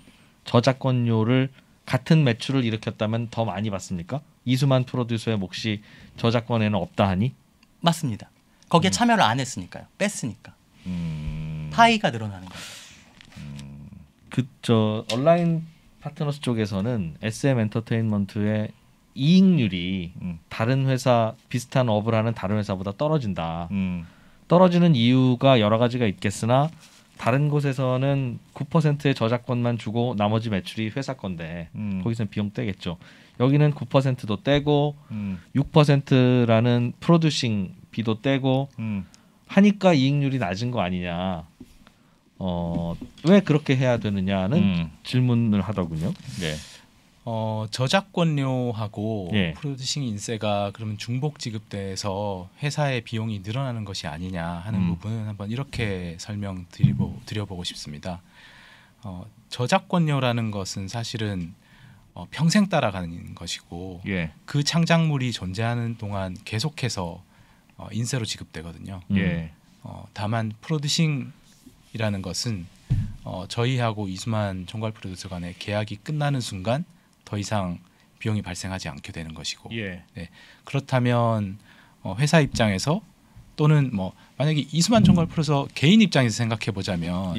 저작권료를 같은 매출을 일으켰다면 더 많이 받습니까? 이수만 프로듀서의 몫이 저작권에는 없다 하니? 맞습니다. 거기에 참여를 안 했으니까요. 뺐으니까. 파이가 늘어나는 거죠. 저 온라인 파트너스 쪽에서는 SM 엔터테인먼트의 이익률이 다른 회사 비슷한 업을 하는 다른 회사보다 떨어진다. 떨어지는 이유가 여러 가지가 있겠으나 다른 곳에서는 9%의 저작권만 주고 나머지 매출이 회사 건데 거기서는 비용 떼겠죠. 여기는 9%도 떼고 6%라는 프로듀싱 비도 떼고 하니까 이익률이 낮은 거 아니냐. 왜 그렇게 해야 되느냐는 질문을 하더군요. 네. 저작권료하고 프로듀싱 인세가 그러면 중복 지급돼서 회사의 비용이 늘어나는 것이 아니냐 하는 부분은 한번 이렇게 드려보고 싶습니다. 저작권료라는 것은 사실은 평생 따라가는 것이고 그 창작물이 존재하는 동안 계속해서 인세로 지급되거든요. 다만 프로듀싱이라는 것은 저희하고 이수만 총괄 프로듀서 간의 계약이 끝나는 순간 더 이상 비용이 발생하지 않게 되는 것이고 네. 그렇다면 회사 입장에서 또는 뭐 만약에 이수만 총괄 프로듀서 개인 입장에서 생각해 보자면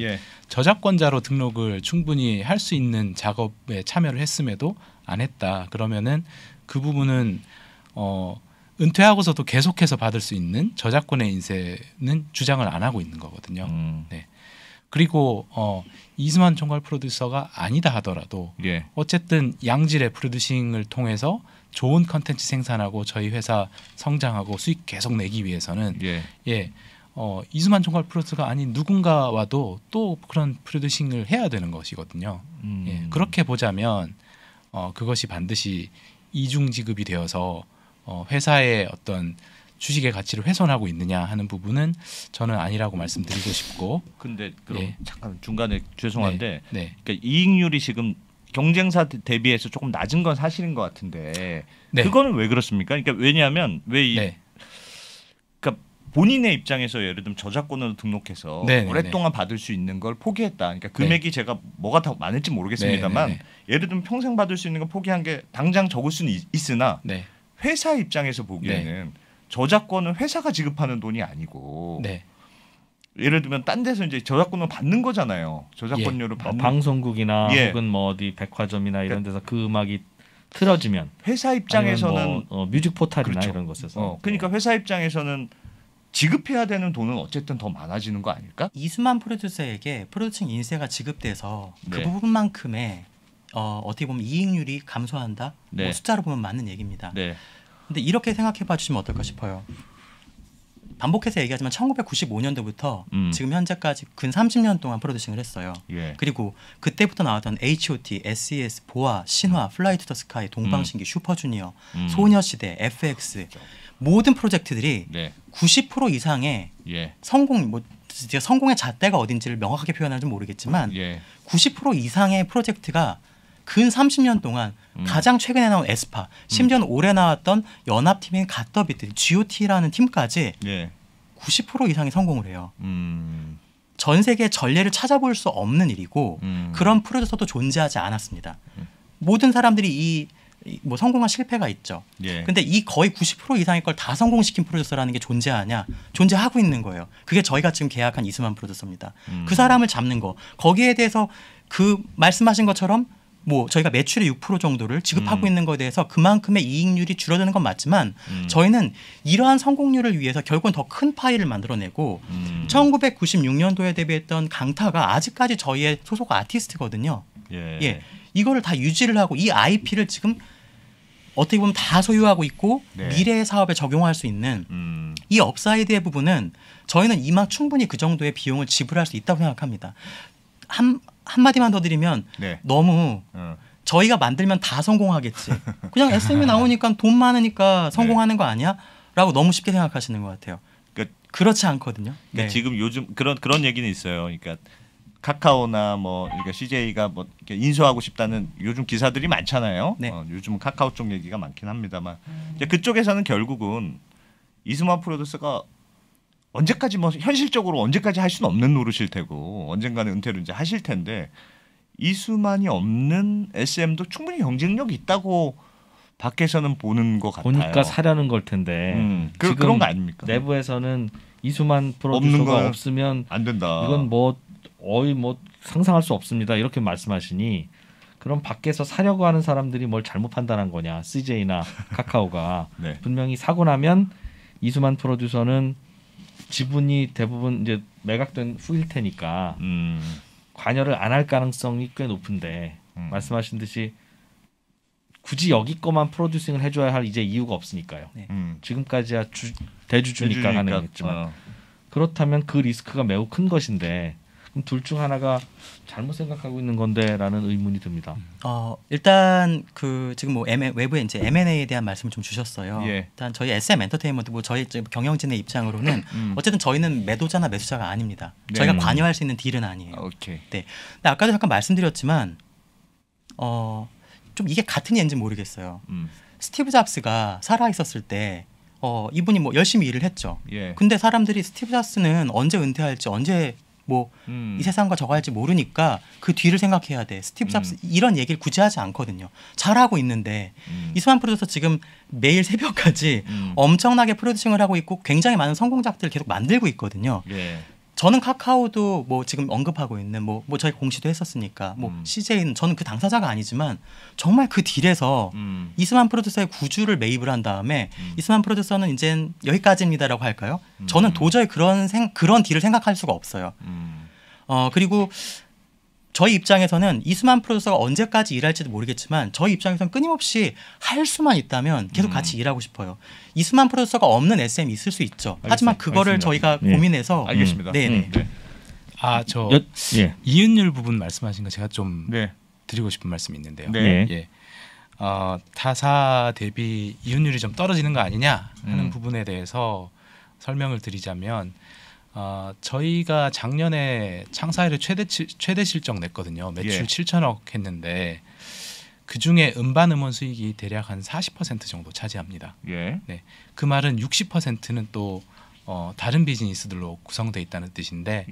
저작권자로 등록을 충분히 할 수 있는 작업에 참여를 했음에도 안 했다. 그러면은 그 부분은 은퇴하고서도 계속해서 받을 수 있는 저작권의 인세는 주장을 안 하고 있는 거거든요. 네. 그리고 이수만 총괄 프로듀서가 아니다 하더라도 어쨌든 양질의 프로듀싱을 통해서 좋은 컨텐츠 생산하고 저희 회사 성장하고 수익 계속 내기 위해서는 이수만 총괄 프로듀서가 아닌 누군가와도 또 그런 프로듀싱을 해야 되는 것이거든요. 그렇게 보자면 그것이 반드시 이중 지급이 되어서 회사의 어떤 주식의 가치를 훼손하고 있느냐 하는 부분은 저는 아니라고 말씀드리고 싶고. 근데 그럼 잠깐 중간에 죄송한데 그러니까 이익률이 지금 경쟁사 대비해서 조금 낮은 건 사실인 것 같은데 그거는 왜 그렇습니까? 그러니까 왜냐하면 그러니까 본인의 입장에서 예를 들면 저작권으로 등록해서 오랫동안 받을 수 있는 걸 포기했다. 그러니까 금액이 제가 뭐가 더 많을지 모르겠습니다만 예를 들면 평생 받을 수 있는 걸 포기한 게 당장 적을 수는 있으나 회사 입장에서 보기에는 저작권은 회사가 지급하는 돈이 아니고 예를 들면 딴 데서 이제 저작권을 받는 거잖아요. 저작권료를 받는 방송국이나 혹은 뭐 어디 백화점이나 이런 데서 그 음악이 틀어지면 회사 입장에서는 뮤직 포탈이나 이런 곳에서 그러니까 회사 입장에서는 지급해야 되는 돈은 어쨌든 더 많아지는 거 아닐까? 이수만 프로듀서에게 프로듀싱 인세가 지급돼서 그 부분만큼의 어떻게 보면 이익률이 감소한다. 뭐 숫자로 보면 맞는 얘기입니다. 근데 이렇게 생각해 봐주시면 어떨까 싶어요. 반복해서 얘기하지만 1995년도부터 지금 현재까지 근 30년 동안 프로듀싱을 했어요. 그리고 그때부터 나왔던 H.O.T, SES, 보아, 신화, 플라이 투 더 스카이, 동방신기, 슈퍼주니어, 소녀시대, FX 모든 프로젝트들이 90% 이상의 성공의 잣대가 어딘지를 명확하게 표현하는지 모르겠지만 90% 이상의 프로젝트가 근 30년 동안 가장 최근에 나온 에스파, 심지어는 올해 나왔던 연합팀인 갓더비트, GOT라는 팀까지 90% 이상이 성공을 해요. 전 세계 전례를 찾아볼 수 없는 일이고 그런 프로듀서도 존재하지 않았습니다. 모든 사람들이 뭐 성공한 실패가 있죠. 근데 이 거의 90% 이상의 걸 다 성공시킨 프로듀서라는 게 존재하냐? 존재하고 있는 거예요. 그게 저희가 지금 계약한 이수만 프로듀서입니다. 그 사람을 잡는 거. 거기에 대해서 그 말씀하신 것처럼 뭐 저희가 매출의 6% 정도를 지급하고 있는 것에 대해서 그만큼의 이익률이 줄어드는 건 맞지만 저희는 이러한 성공률을 위해서 결국은 더 큰 파이를 만들어내고 1996년도에 데뷔했던 강타가 아직까지 저희의 소속 아티스트거든요. 이거를 다 유지를 하고 이 IP를 지금 어떻게 보면 다 소유하고 있고 미래의 사업에 적용할 수 있는 이 업사이드의 부분은 저희는 이만 충분히 그 정도의 비용을 지불할 수 있다고 생각합니다. 한마디만 더 드리면 너무 저희가 만들면 다 성공하겠지. 그냥 SM이 나오니까 돈 많으니까 성공하는 거 아니야? 라고 너무 쉽게 생각하시는 것 같아요. 그렇지 않거든요. 지금 요즘 그런 얘기는 있어요. 그러니까 카카오나 뭐 그러니까 CJ가 뭐 인수하고 싶다는 요즘 기사들이 많잖아요. 요즘은 카카오 쪽 얘기가 많긴 합니다만 이제 그쪽에서는 결국은 이수만 프로듀서가 언제까지 뭐 현실적으로 언제까지 할 수는 없는 노릇일 테고 언젠가는 은퇴를 이제 하실 텐데 이수만이 없는 SM도 충분히 경쟁력이 있다고 밖에서는 보는 것 같아요. 보니까 사려는 걸 텐데 그런 거 아닙니까? 내부에서는 이수만 프로듀서가 없으면 안 된다. 이건 뭐 상상할 수 없습니다. 이렇게 말씀하시니 그럼 밖에서 사려고 하는 사람들이 뭘 잘못 판단한 거냐? CJ나 카카오가 네. 분명히 사고 나면 이수만 프로듀서는 지분이 대부분 이제 매각된 후일 테니까 관여를 안 할 가능성이 꽤 높은데 말씀하신 듯이 굳이 여기 거만 프로듀싱을 해줘야 할 이제 이유가 없으니까요. 네. 지금까지야 대주주니까 가능했지만 그렇다면 그 리스크가 매우 큰 것인데 그럼 둘 중 하나가 잘못 생각하고 있는 건데라는 의문이 듭니다. 일단 그 지금 뭐 외부에 이제 M&A에 대한 말씀을 좀 주셨어요. 예. 일단 저희 SM 엔터테인먼트 뭐 저희 경영진의 입장으로는 어쨌든 저희는 매도자나 매수자가 아닙니다. 네. 저희가 관여할 수 있는 딜은 아니에요. 오케이. 네. 근데 아까도 잠깐 말씀드렸지만 좀 이게 같은 예인지 모르겠어요. 스티브 잡스가 살아 있었을 때 이분이 뭐 열심히 일을 했죠. 예. 근데 사람들이 스티브 잡스는 언제 은퇴할지 언제 뭐 이 세상과 저거 할지 모르니까 그 뒤를 생각해야 돼. 스티브 잡스 이런 얘기를 굳이 하지 않거든요. 잘하고 있는데 이수만 프로듀서 지금 매일 새벽까지 엄청나게 프로듀싱을 하고 있고 굉장히 많은 성공작들을 계속 만들고 있거든요. 예. 저는 카카오도 뭐 지금 언급하고 있는 뭐 저희 공시도 했었으니까 뭐 CJ는 저는 그 당사자가 아니지만 정말 그 딜에서 이수만 프로듀서의 구주를 매입을 한 다음에 이수만 프로듀서는 이젠 여기까지입니다라고 할까요? 저는 도저히 그런 딜을 생각할 수가 없어요. 그리고 저희 입장에서는 이수만 프로듀서가 언제까지 일할지도 모르겠지만 저희 입장에서는 끊임없이 할 수만 있다면 계속 같이 일하고 싶어요. 이수만 프로듀서가 없는 SM이 있을 수 있죠. 하지만 그거를 저희가 고민해서 알겠습니다. 네네. 이윤율 부분 말씀하신 거 제가 좀 네. 드리고 싶은 말씀이 있는데요. 네. 예. 타사 대비 이윤율이 좀 떨어지는 거 아니냐 하는 부분에 대해서 설명을 드리자면 저희가 작년에 창사일에 최대 실적 냈거든요. 매출 7천억 했는데 그 중에 음반 음원 수익이 대략 한 40% 정도 차지합니다. 예. 네, 그 말은 60%는 또 다른 비즈니스들로 구성돼 있다는 뜻인데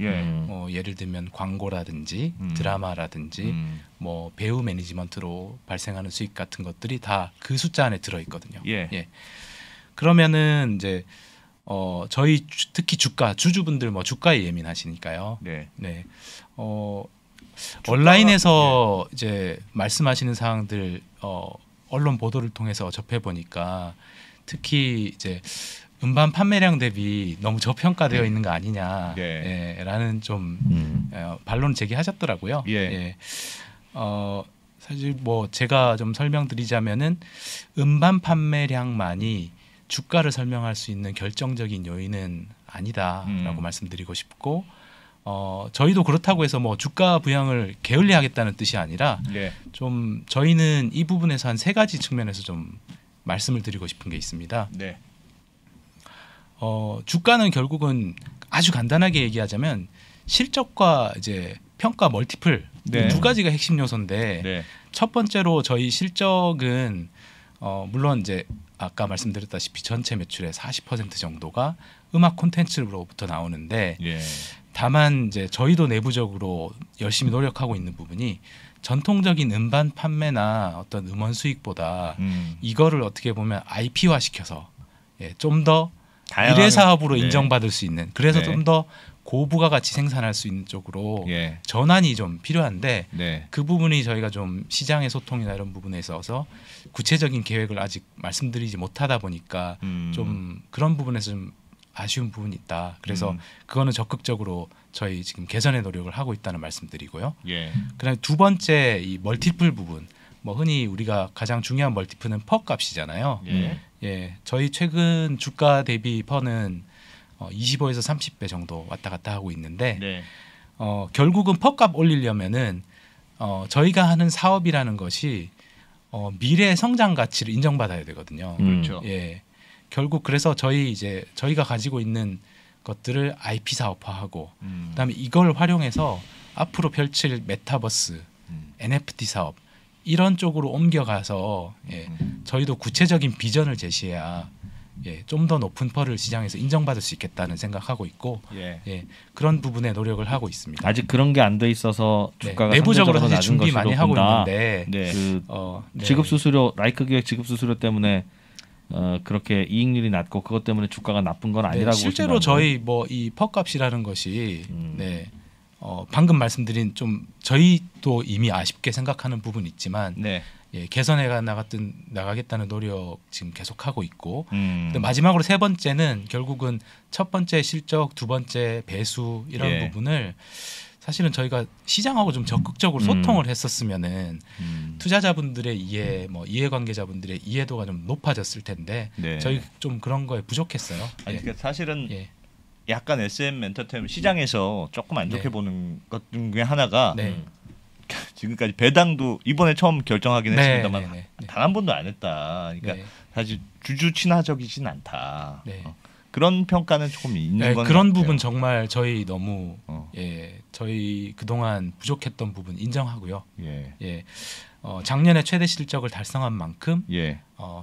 예를 들면 광고라든지 드라마라든지 뭐 배우 매니지먼트로 발생하는 수익 같은 것들이 다 그 숫자 안에 들어 있거든요. 예. 그러면은 이제 저희 특히 주주분들 뭐 주가에 예민하시니까요. 네. 온라인에서 이제 말씀하시는 사항들 언론 보도를 통해서 접해 보니까 특히 이제 음반 판매량 대비 너무 저평가되어 있는 거 아니냐라는 좀 반론 제기하셨더라고요. 사실 뭐 제가 좀 설명드리자면은 음반 판매량만이 주가를 설명할 수 있는 결정적인 요인은 아니다라고 말씀드리고 싶고 저희도 그렇다고 해서 뭐 주가 부양을 게을리하겠다는 뜻이 아니라 좀 저희는 이 부분에서 한 3가지 측면에서 좀 말씀을 드리고 싶은 게 있습니다. 네. 주가는 결국은 아주 간단하게 얘기하자면 실적과 이제 평가 멀티플 두 가지가 핵심 요소인데 첫 번째로 저희 실적은 물론 이제 아까 말씀드렸다시피 전체 매출의 40% 정도가 음악 콘텐츠로부터 나오는데 다만 이제 저희도 내부적으로 열심히 노력하고 있는 부분이 전통적인 음반 판매나 어떤 음원 수익보다 이거를 어떻게 보면 IP화 시켜서 좀 더 미래 사업으로 인정받을 수 있는 그래서 좀 더 고부가가치 생산할 수 있는 쪽으로 전환이 좀 필요한데 그 부분이 저희가 좀 시장의 소통이나 이런 부분에 있어서 구체적인 계획을 아직 말씀드리지 못하다 보니까 좀 그런 부분에서 좀 아쉬운 부분이 있다. 그래서 그거는 적극적으로 저희 지금 개선의 노력을 하고 있다는 말씀드리고요. 그다음에 두 번째 이 멀티플 부분, 뭐 흔히 우리가 가장 중요한 멀티플은 퍼 값이잖아요. 저희 최근 주가 대비 퍼는 25에서 30배 정도 왔다 갔다 하고 있는데 결국은 퍼 값 올리려면은 저희가 하는 사업이라는 것이 미래 성장 가치를 인정받아야 되거든요. 그렇죠. 결국 그래서 저희가 가지고 있는 것들을 IP 사업화하고 그다음에 이걸 활용해서 앞으로 펼칠 메타버스, NFT 사업 이런 쪽으로 옮겨가서 저희도 구체적인 비전을 제시해야 좀 더 높은 펄을 시장에서 인정받을 수 있겠다는 생각하고 있고 그런 부분에 노력을 하고 있습니다. 아직 그런 게 안 돼 있어서 주가가 내부적으로 사실 준비 많이 하고 있는데 지급 수수료 라이크 기획 지급 수수료 때문에 그렇게 이익률이 낮고 그것 때문에 주가가 나쁜 건 아니라고 실제로 저희 뭐 이 펄 값이라는 것이 방금 말씀드린 좀 저희도 이미 아쉽게 생각하는 부분이 있지만 네. 예, 개선해 나가겠다는 노력 지금 계속하고 있고 마지막으로 세 번째는 결국은 첫 번째 실적, 두 번째 배수 이런 예. 부분을 사실은 저희가 시장하고 좀 적극적으로 소통을 했었으면은 투자자분들의 이해, 뭐 이해관계자분들의 이해도가 좀 높아졌을 텐데 네. 저희 좀 그런 거에 부족했어요. 아니, 그러니까 사실은 약간 SM 엔터테인먼트 시장에서 조금 안 좋게 보는 것 중에 하나가 지금까지 배당도 이번에 처음 결정하긴 했습니다만 단 한 번도 안 했다. 그러니까 사실 주주 친화적이진 않다. 그런 평가는 조금 있는 건 그런 부분 정말 저희 너무 저희 그동안 부족했던 부분 인정하고요. 작년에 최대 실적을 달성한 만큼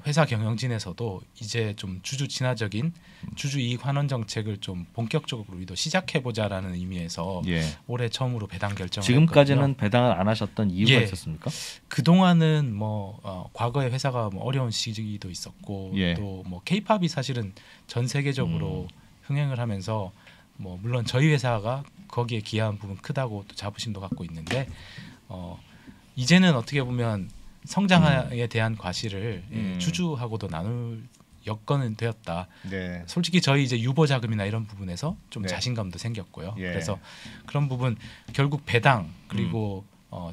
회사 경영진에서도 이제 좀 주주 친화적인 주주 이익 환원 정책을 좀 본격적으로 우리도 시작해 보자라는 의미에서 올해 처음으로 배당 결정을 지금까지는 했거든요. 배당을 안 하셨던 이유가 있었습니까? 그 동안은 뭐 과거에 회사가 뭐 어려운 시기도 있었고 또 뭐 K-팝이 사실은 전 세계적으로 흥행을 하면서 뭐 물론 저희 회사가 거기에 기여한 부분 크다고 또 자부심도 갖고 있는데 이제는 어떻게 보면 성장에 대한 과실을 주주하고도 나눌 여건은 되었다. 솔직히 저희 이제 유보 자금이나 이런 부분에서 좀 자신감도 생겼고요. 그래서 그런 부분 결국 배당 그리고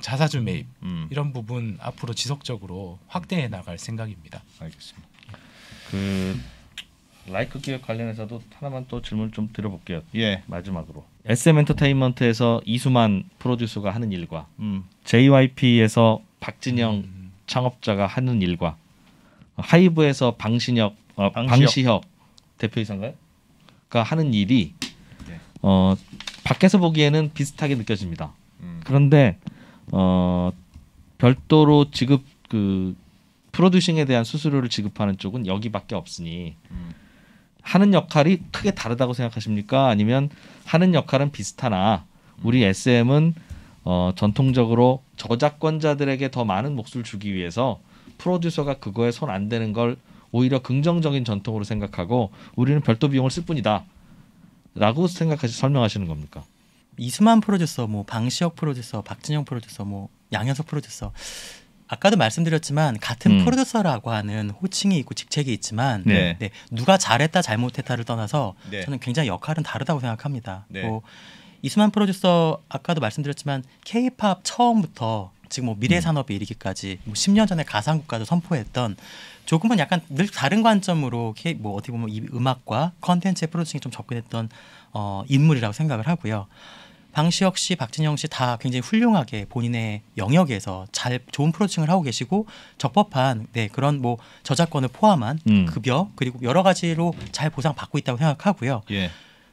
자사주 매입 이런 부분 앞으로 지속적으로 확대해 나갈 생각입니다. 알겠습니다. 그 라이크 기획 관련해서도 하나만 또 질문 좀 드려볼게요. 마지막으로 SM 엔터테인먼트에서 이수만 프로듀서가 하는 일과 JYP에서 박진영 창업자가 하는 일과 하이브에서 방시혁 대표이사인가요?가 하는 일이 밖에서 보기에는 비슷하게 느껴집니다. 그런데 별도로 지급 프로듀싱에 대한 수수료를 지급하는 쪽은 여기밖에 없으니 하는 역할이 크게 다르다고 생각하십니까? 아니면 하는 역할은 비슷하나 우리 SM은 전통적으로 저작권자들에게 더 많은 몫을 주기 위해서 프로듀서가 그거에 손 안 대는 걸 오히려 긍정적인 전통으로 생각하고 우리는 별도 비용을 쓸 뿐이다 라고 생각하시 설명하시는 겁니까? 이수만 프로듀서, 뭐 방시혁 프로듀서, 박진영 프로듀서, 뭐 양현석 프로듀서 아까도 말씀드렸지만 같은 프로듀서라고 하는 호칭이 있고 직책이 있지만 누가 잘했다 잘못했다를 떠나서 저는 굉장히 역할은 다르다고 생각합니다. 뭐 이수만 프로듀서 아까도 말씀드렸지만 K-팝 처음부터 지금 뭐 미래 산업에 이르기까지 뭐 10년 전에 가상국가도 선포했던 조금은 약간 늘 다른 관점으로 뭐 어떻게 보면 이 음악과 컨텐츠의 프로듀싱에 좀 접근했던 인물이라고 생각을 하고요. 방시혁 씨, 박진영 씨 다 굉장히 훌륭하게 본인의 영역에서 좋은 프로듀싱을 하고 계시고 적법한 그런 뭐 저작권을 포함한 급여 그리고 여러 가지로 잘 보상받고 있다고 생각하고요.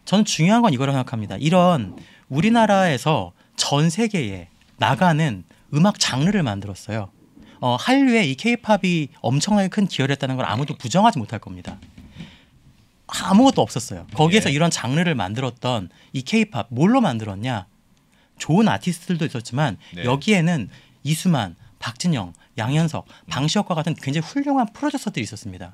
저는 중요한 건 이거라고 생각합니다. 이런 우리나라에서 전 세계에 나가는 음악 장르를 만들었어요. 한류에 이 K-팝이 엄청나게 큰 기여를 했다는 걸 아무도 부정하지 못할 겁니다. 아무것도 없었어요. 거기에서 이런 장르를 만들었던 이 K-팝 뭘로 만들었냐? 좋은 아티스트들도 있었지만 여기에는 이수만, 박진영, 양현석, 방시혁과 같은 굉장히 훌륭한 프로듀서들이 있었습니다.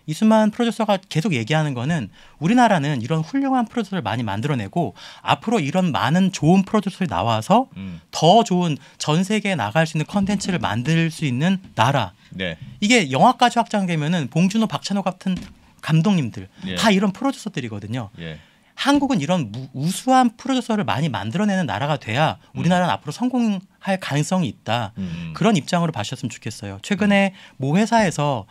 이수만 프로듀서가 계속 얘기하는 거는 우리나라는 이런 훌륭한 프로듀서를 많이 만들어내고 앞으로 이런 많은 좋은 프로듀서들이 나와서 더 좋은 전 세계에 나갈 수 있는 컨텐츠를 만들 수 있는 나라. 이게 영화까지 확장되면은 봉준호, 박찬호 같은 감독님들 다 이런 프로듀서들이거든요. 한국은 이런 우수한 프로듀서를 많이 만들어내는 나라가 돼야 우리나라는 앞으로 성공할 가능성이 있다. 그런 입장으로 봐주셨으면 좋겠어요. 최근에 모 회사에서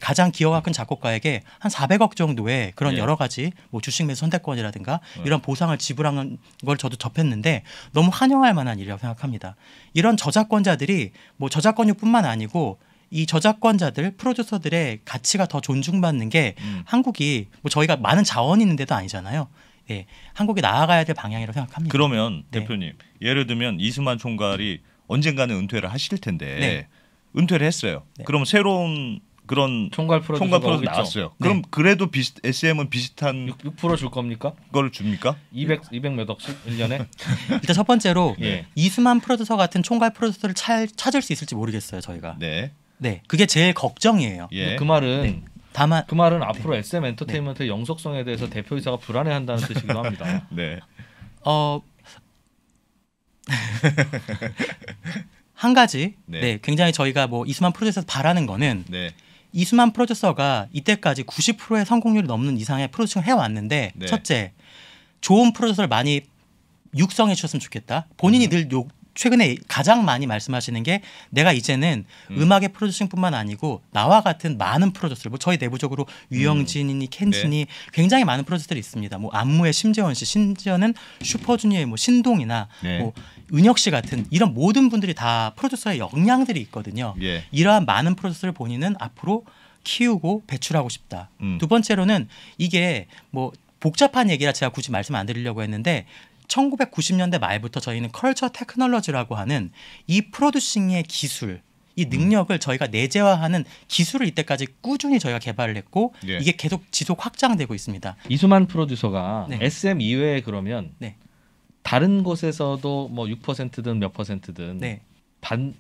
가장 기여가 큰 작곡가에게 한 400억 정도의 그런 여러 가지 뭐 주식 매수 선택권이라든가 이런 보상을 지불하는 걸 저도 접했는데 너무 환영할 만한 일이라고 생각합니다. 이런 저작권자들이 뭐 저작권료뿐만 아니고 이 저작권자들, 프로듀서들의 가치가 더 존중받는 게 한국이 뭐 저희가 많은 자원이 있는 데도 아니잖아요. 한국이 나아가야 될 방향이라고 생각합니다. 그러면 대표님, 예를 들면 이수만 총괄이 언젠가는 은퇴를 하실 텐데 은퇴를 했어요. 그럼 새로운 그런 총괄 프로듀서가 나왔어요. 그럼 그래도 SM은 비슷한 6% 줄 겁니까? 그걸 줍니까? 200 몇 억씩 1년에? 일단 첫 번째로 이수만 프로듀서 같은 총괄 프로듀서를 찾을 수 있을지 모르겠어요. 저희가. 그게 제일 걱정이에요. 그 말은 다만 그 말은 앞으로 SM 엔터테인먼트의 영속성에 대해서 대표이사가 불안해한다는 뜻이기도 합니다. 한 가지 굉장히 저희가 뭐 이수만 프로듀서에서 바라는 거는 이수만 프로듀서가 이때까지 90%의 성공률이 넘는 이상의 프로듀싱을 해왔는데 첫째, 좋은 프로듀서를 많이 육성해 주셨으면 좋겠다. 본인이 늘 최근에 가장 많이 말씀하시는 게 내가 이제는 음악의 프로듀싱뿐만 아니고 나와 같은 많은 프로듀서들, 뭐 저희 내부적으로 유영진이니 켄진이 굉장히 많은 프로듀서들이 있습니다. 뭐 안무의 심재원 씨, 심지어는 슈퍼주니어의 뭐 신동이나 뭐 은혁 씨 같은 이런 모든 분들이 다 프로듀서의 역량들이 있거든요. 이러한 많은 프로듀서를 본인은 앞으로 키우고 배출하고 싶다. 두 번째로는 이게 뭐 복잡한 얘기라 제가 굳이 말씀 안 드리려고 했는데 1990년대 말부터 저희는 컬처 테크놀로지라고 하는 이 프로듀싱의 기술, 이 능력을 저희가 내재화하는 기술을 이때까지 꾸준히 저희가 개발을 했고 이게 계속 지속 확장되고 있습니다. 이수만 프로듀서가 SM 이외에 그러면 다른 곳에서도 뭐 6%든 몇 %든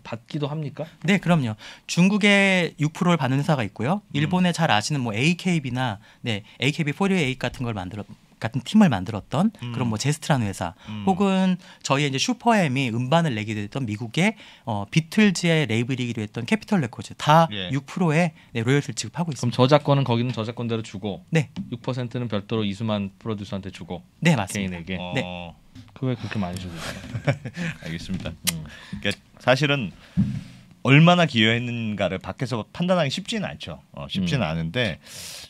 받기도 합니까? 네, 그럼요. 중국에 6%를 받는 회사가 있고요. 일본에 잘 아시는 뭐 AKB나 AKB48 같은 걸 같은 팀을 만들었던 그런 뭐 제스트라는 회사, 혹은 저희의 이제 슈퍼엠이 음반을 내기도 했던 미국의 비틀즈의 레이블이기도 했던 캐피털 레코드 다 6%의 로열티를 지급하고 있습니다. 그럼 저작권은 거기는 저작권대로 주고 6%는 별도로 이수만 프로듀서한테 주고 네, 맞습니다. 개인에게. 그 왜 그렇게 많이 주고 알겠습니다. 그러니까 사실은 얼마나 기여했는가를 밖에서 판단하기 쉽지는 않죠. 쉽지는 않은데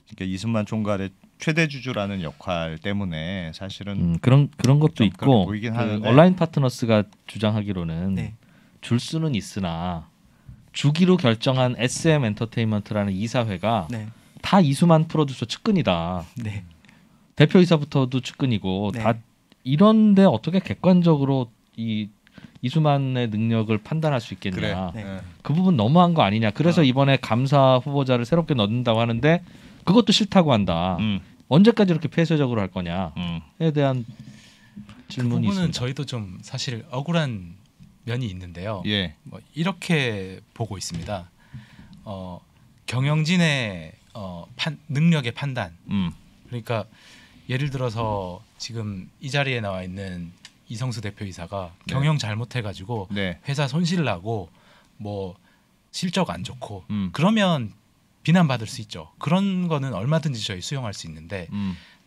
그러니까 이수만 총괄의 최대 주주라는 역할 때문에 사실은 그런 것도 있고 그 온라인 파트너스가 주장하기로는 줄 수는 있으나 주기로 결정한 SM 엔터테인먼트라는 이사회가 다 이수만 프로듀서 측근이다. 대표이사부터도 측근이고 다 이런데 어떻게 객관적으로 이수만의 능력을 판단할 수 있겠냐. 그 부분 너무한 거 아니냐. 그래서 이번에 감사 후보자를 새롭게 넣는다고 하는데 그것도 싫다고 한다. 언제까지 이렇게 폐쇄적으로 할 거냐에 대한 질문이 그 부분은 있습니다. 저희도 좀 사실 억울한 면이 있는데요. 뭐 이렇게 보고 있습니다. 경영진의 능력의 판단. 그러니까 예를 들어서 지금 이 자리에 나와 있는 이성수 대표이사가 경영 잘못해가지고 회사 손실 나고 뭐 실적 안 좋고 그러면 비난받을 수 있죠. 그런 거는 얼마든지 저희 수용할 수 있는데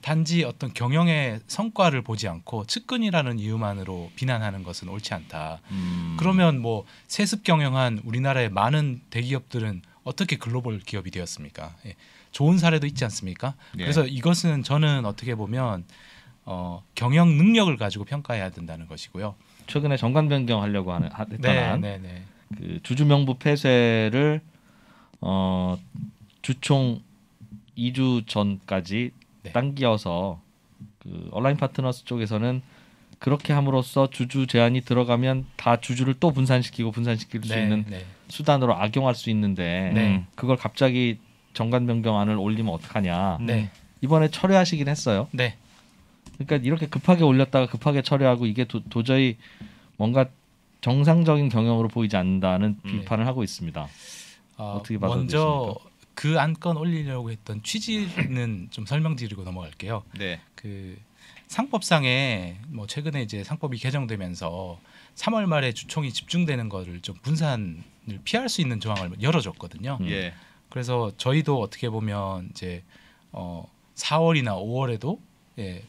단지 어떤 경영의 성과를 보지 않고 측근이라는 이유만으로 비난하는 것은 옳지 않다. 그러면 뭐 세습 경영한 우리나라의 많은 대기업들은 어떻게 글로벌 기업이 되었습니까? 좋은 사례도 있지 않습니까? 그래서 이것은 저는 어떻게 보면 경영 능력을 가지고 평가해야 된다는 것이고요. 최근에 정관 변경하려고 했던 그 주주 명부 폐쇄를 주총 2주 전까지 당겨서 그 온라인 파트너스 쪽에서는 그렇게 함으로써 주주 제한이 들어가면 다 주주를 또 분산시킬 수 있는 수단으로 악용할 수 있는데 그걸 갑자기 정관 변경안을 올리면 어떡하냐. 이번에 철회하시긴 했어요. 그러니까 이렇게 급하게 올렸다가 급하게 철회하고 이게 도저히 뭔가 정상적인 경영으로 보이지 않는다는 비판을 하고 있습니다. 어떻게 먼저 그 안건 올리려고 했던 취지는 좀 설명드리고 넘어갈게요. 그 상법상에 뭐 최근에 이제 상법이 개정되면서 3월 말에 주총이 집중되는 거를 좀 분산을 피할 수 있는 조항을 열어줬거든요. 그래서 저희도 어떻게 보면 이제 4월이나 5월에도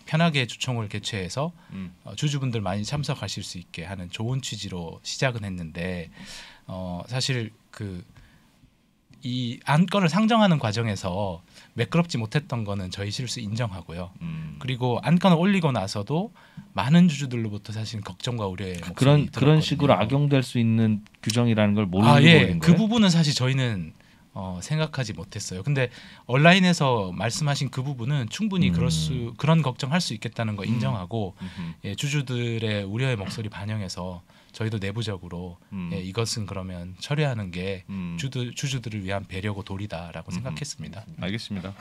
편하게 주총을 개최해서 주주분들 많이 참석하실 수 있게 하는 좋은 취지로 시작은 했는데 사실 이 안건을 상정하는 과정에서 매끄럽지 못했던 거는 저희 실수 인정하고요. 그리고 안건을 올리고 나서도 많은 주주들로부터 사실 걱정과 우려의 목소리 그런 식으로 악용될 수 있는 규정이라는 걸 모르고 올린 거예요? 그 부분은 사실 저희는 생각하지 못했어요. 근데 온라인에서 말씀하신 그 부분은 충분히 그런 걱정할 수 있겠다는 거 인정하고 주주들의 우려의 목소리 반영해서 저희도 내부적으로 이것은 그러면 처리하는 게 주주들을 위한 배려고 도리다라고 생각했습니다. 알겠습니다.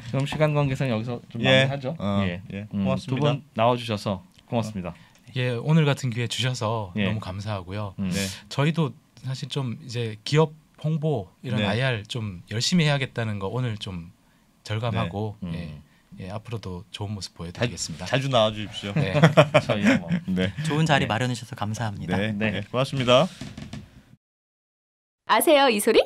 그럼 시간 관계상 여기서 좀 마무리하죠. 고맙습니다. 두 분 나와주셔서 고맙습니다. 오늘 같은 기회 주셔서 너무 감사하고요. 저희도 사실 좀 이제 기업 홍보 이런 IR 좀 열심히 해야겠다는 거 오늘 좀 절감하고 예, 앞으로도 좋은 모습 보여드리겠습니다. 자주 나와주십시오. 네, 저희 뭐 네. 좋은 자리 마련해 주셔서 감사합니다. 네, 네. 고맙습니다. 아세요 이 소리?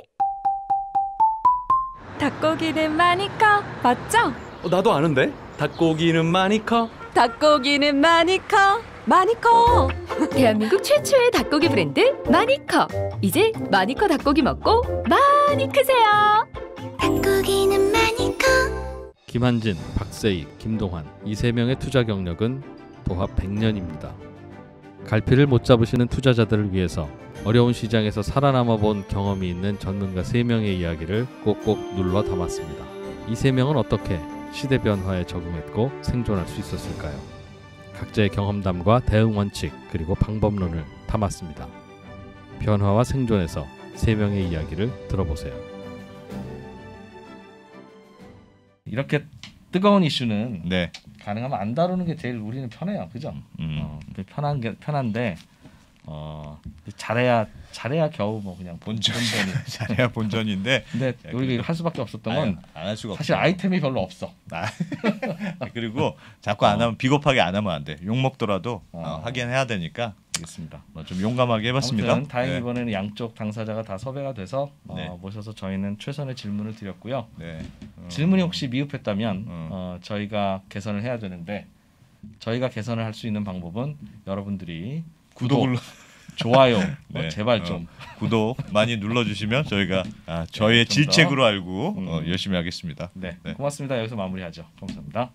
닭고기는 많이 커 맞죠? 나도 아는데 닭고기는 많이 커. 닭고기는 많이 커 많이 커. 대한민국 최초의 닭고기 브랜드 마니커. 이제 마니커 닭고기 먹고 많이 크세요. 닭고기는 많이 커. 김한진, 박세희, 김동환 이 세 명의 투자 경력은 도합 100년입니다. 갈피를 못 잡으시는 투자자들을 위해서 어려운 시장에서 살아남아 본 경험이 있는 전문가 3명의 이야기를 꼭꼭 눌러 담았습니다. 이 3명은 어떻게 시대 변화에 적응했고 생존할 수 있었을까요? 각자의 경험담과 대응 원칙 그리고 방법론을 담았습니다. 변화와 생존에서 3명의 이야기를 들어보세요. 이렇게 뜨거운 이슈는 네. 가능하면 안 다루는 게 제일 우리는 편해요, 그죠? 편한데 잘해야 겨우 뭐 그냥 본전이 잘해야 본전인데. 근데 우리가 할 수밖에 없었던 건 안 할 수가 사실 없어요. 아이템이 별로 없어. 그리고 자꾸 안 하면 비겁하게 안 하면 안 돼. 욕 먹더라도 하긴 해야 되니까. 알겠습니다. 좀 용감하게 해봤습니다. 아무튼 다행히 이번에는 양쪽 당사자가 다 섭외가 돼서 모셔서 저희는 최선의 질문을 드렸고요. 네. 질문이 혹시 미흡했다면 저희가 개선을 해야 되는데 저희가 개선을 할 수 있는 방법은 여러분들이 구독을 좋아요 제발 좀 구독 많이 눌러주시면 저희가 저의 질책으로 알고 열심히 하겠습니다. 네. 고맙습니다. 여기서 마무리하죠. 감사합니다.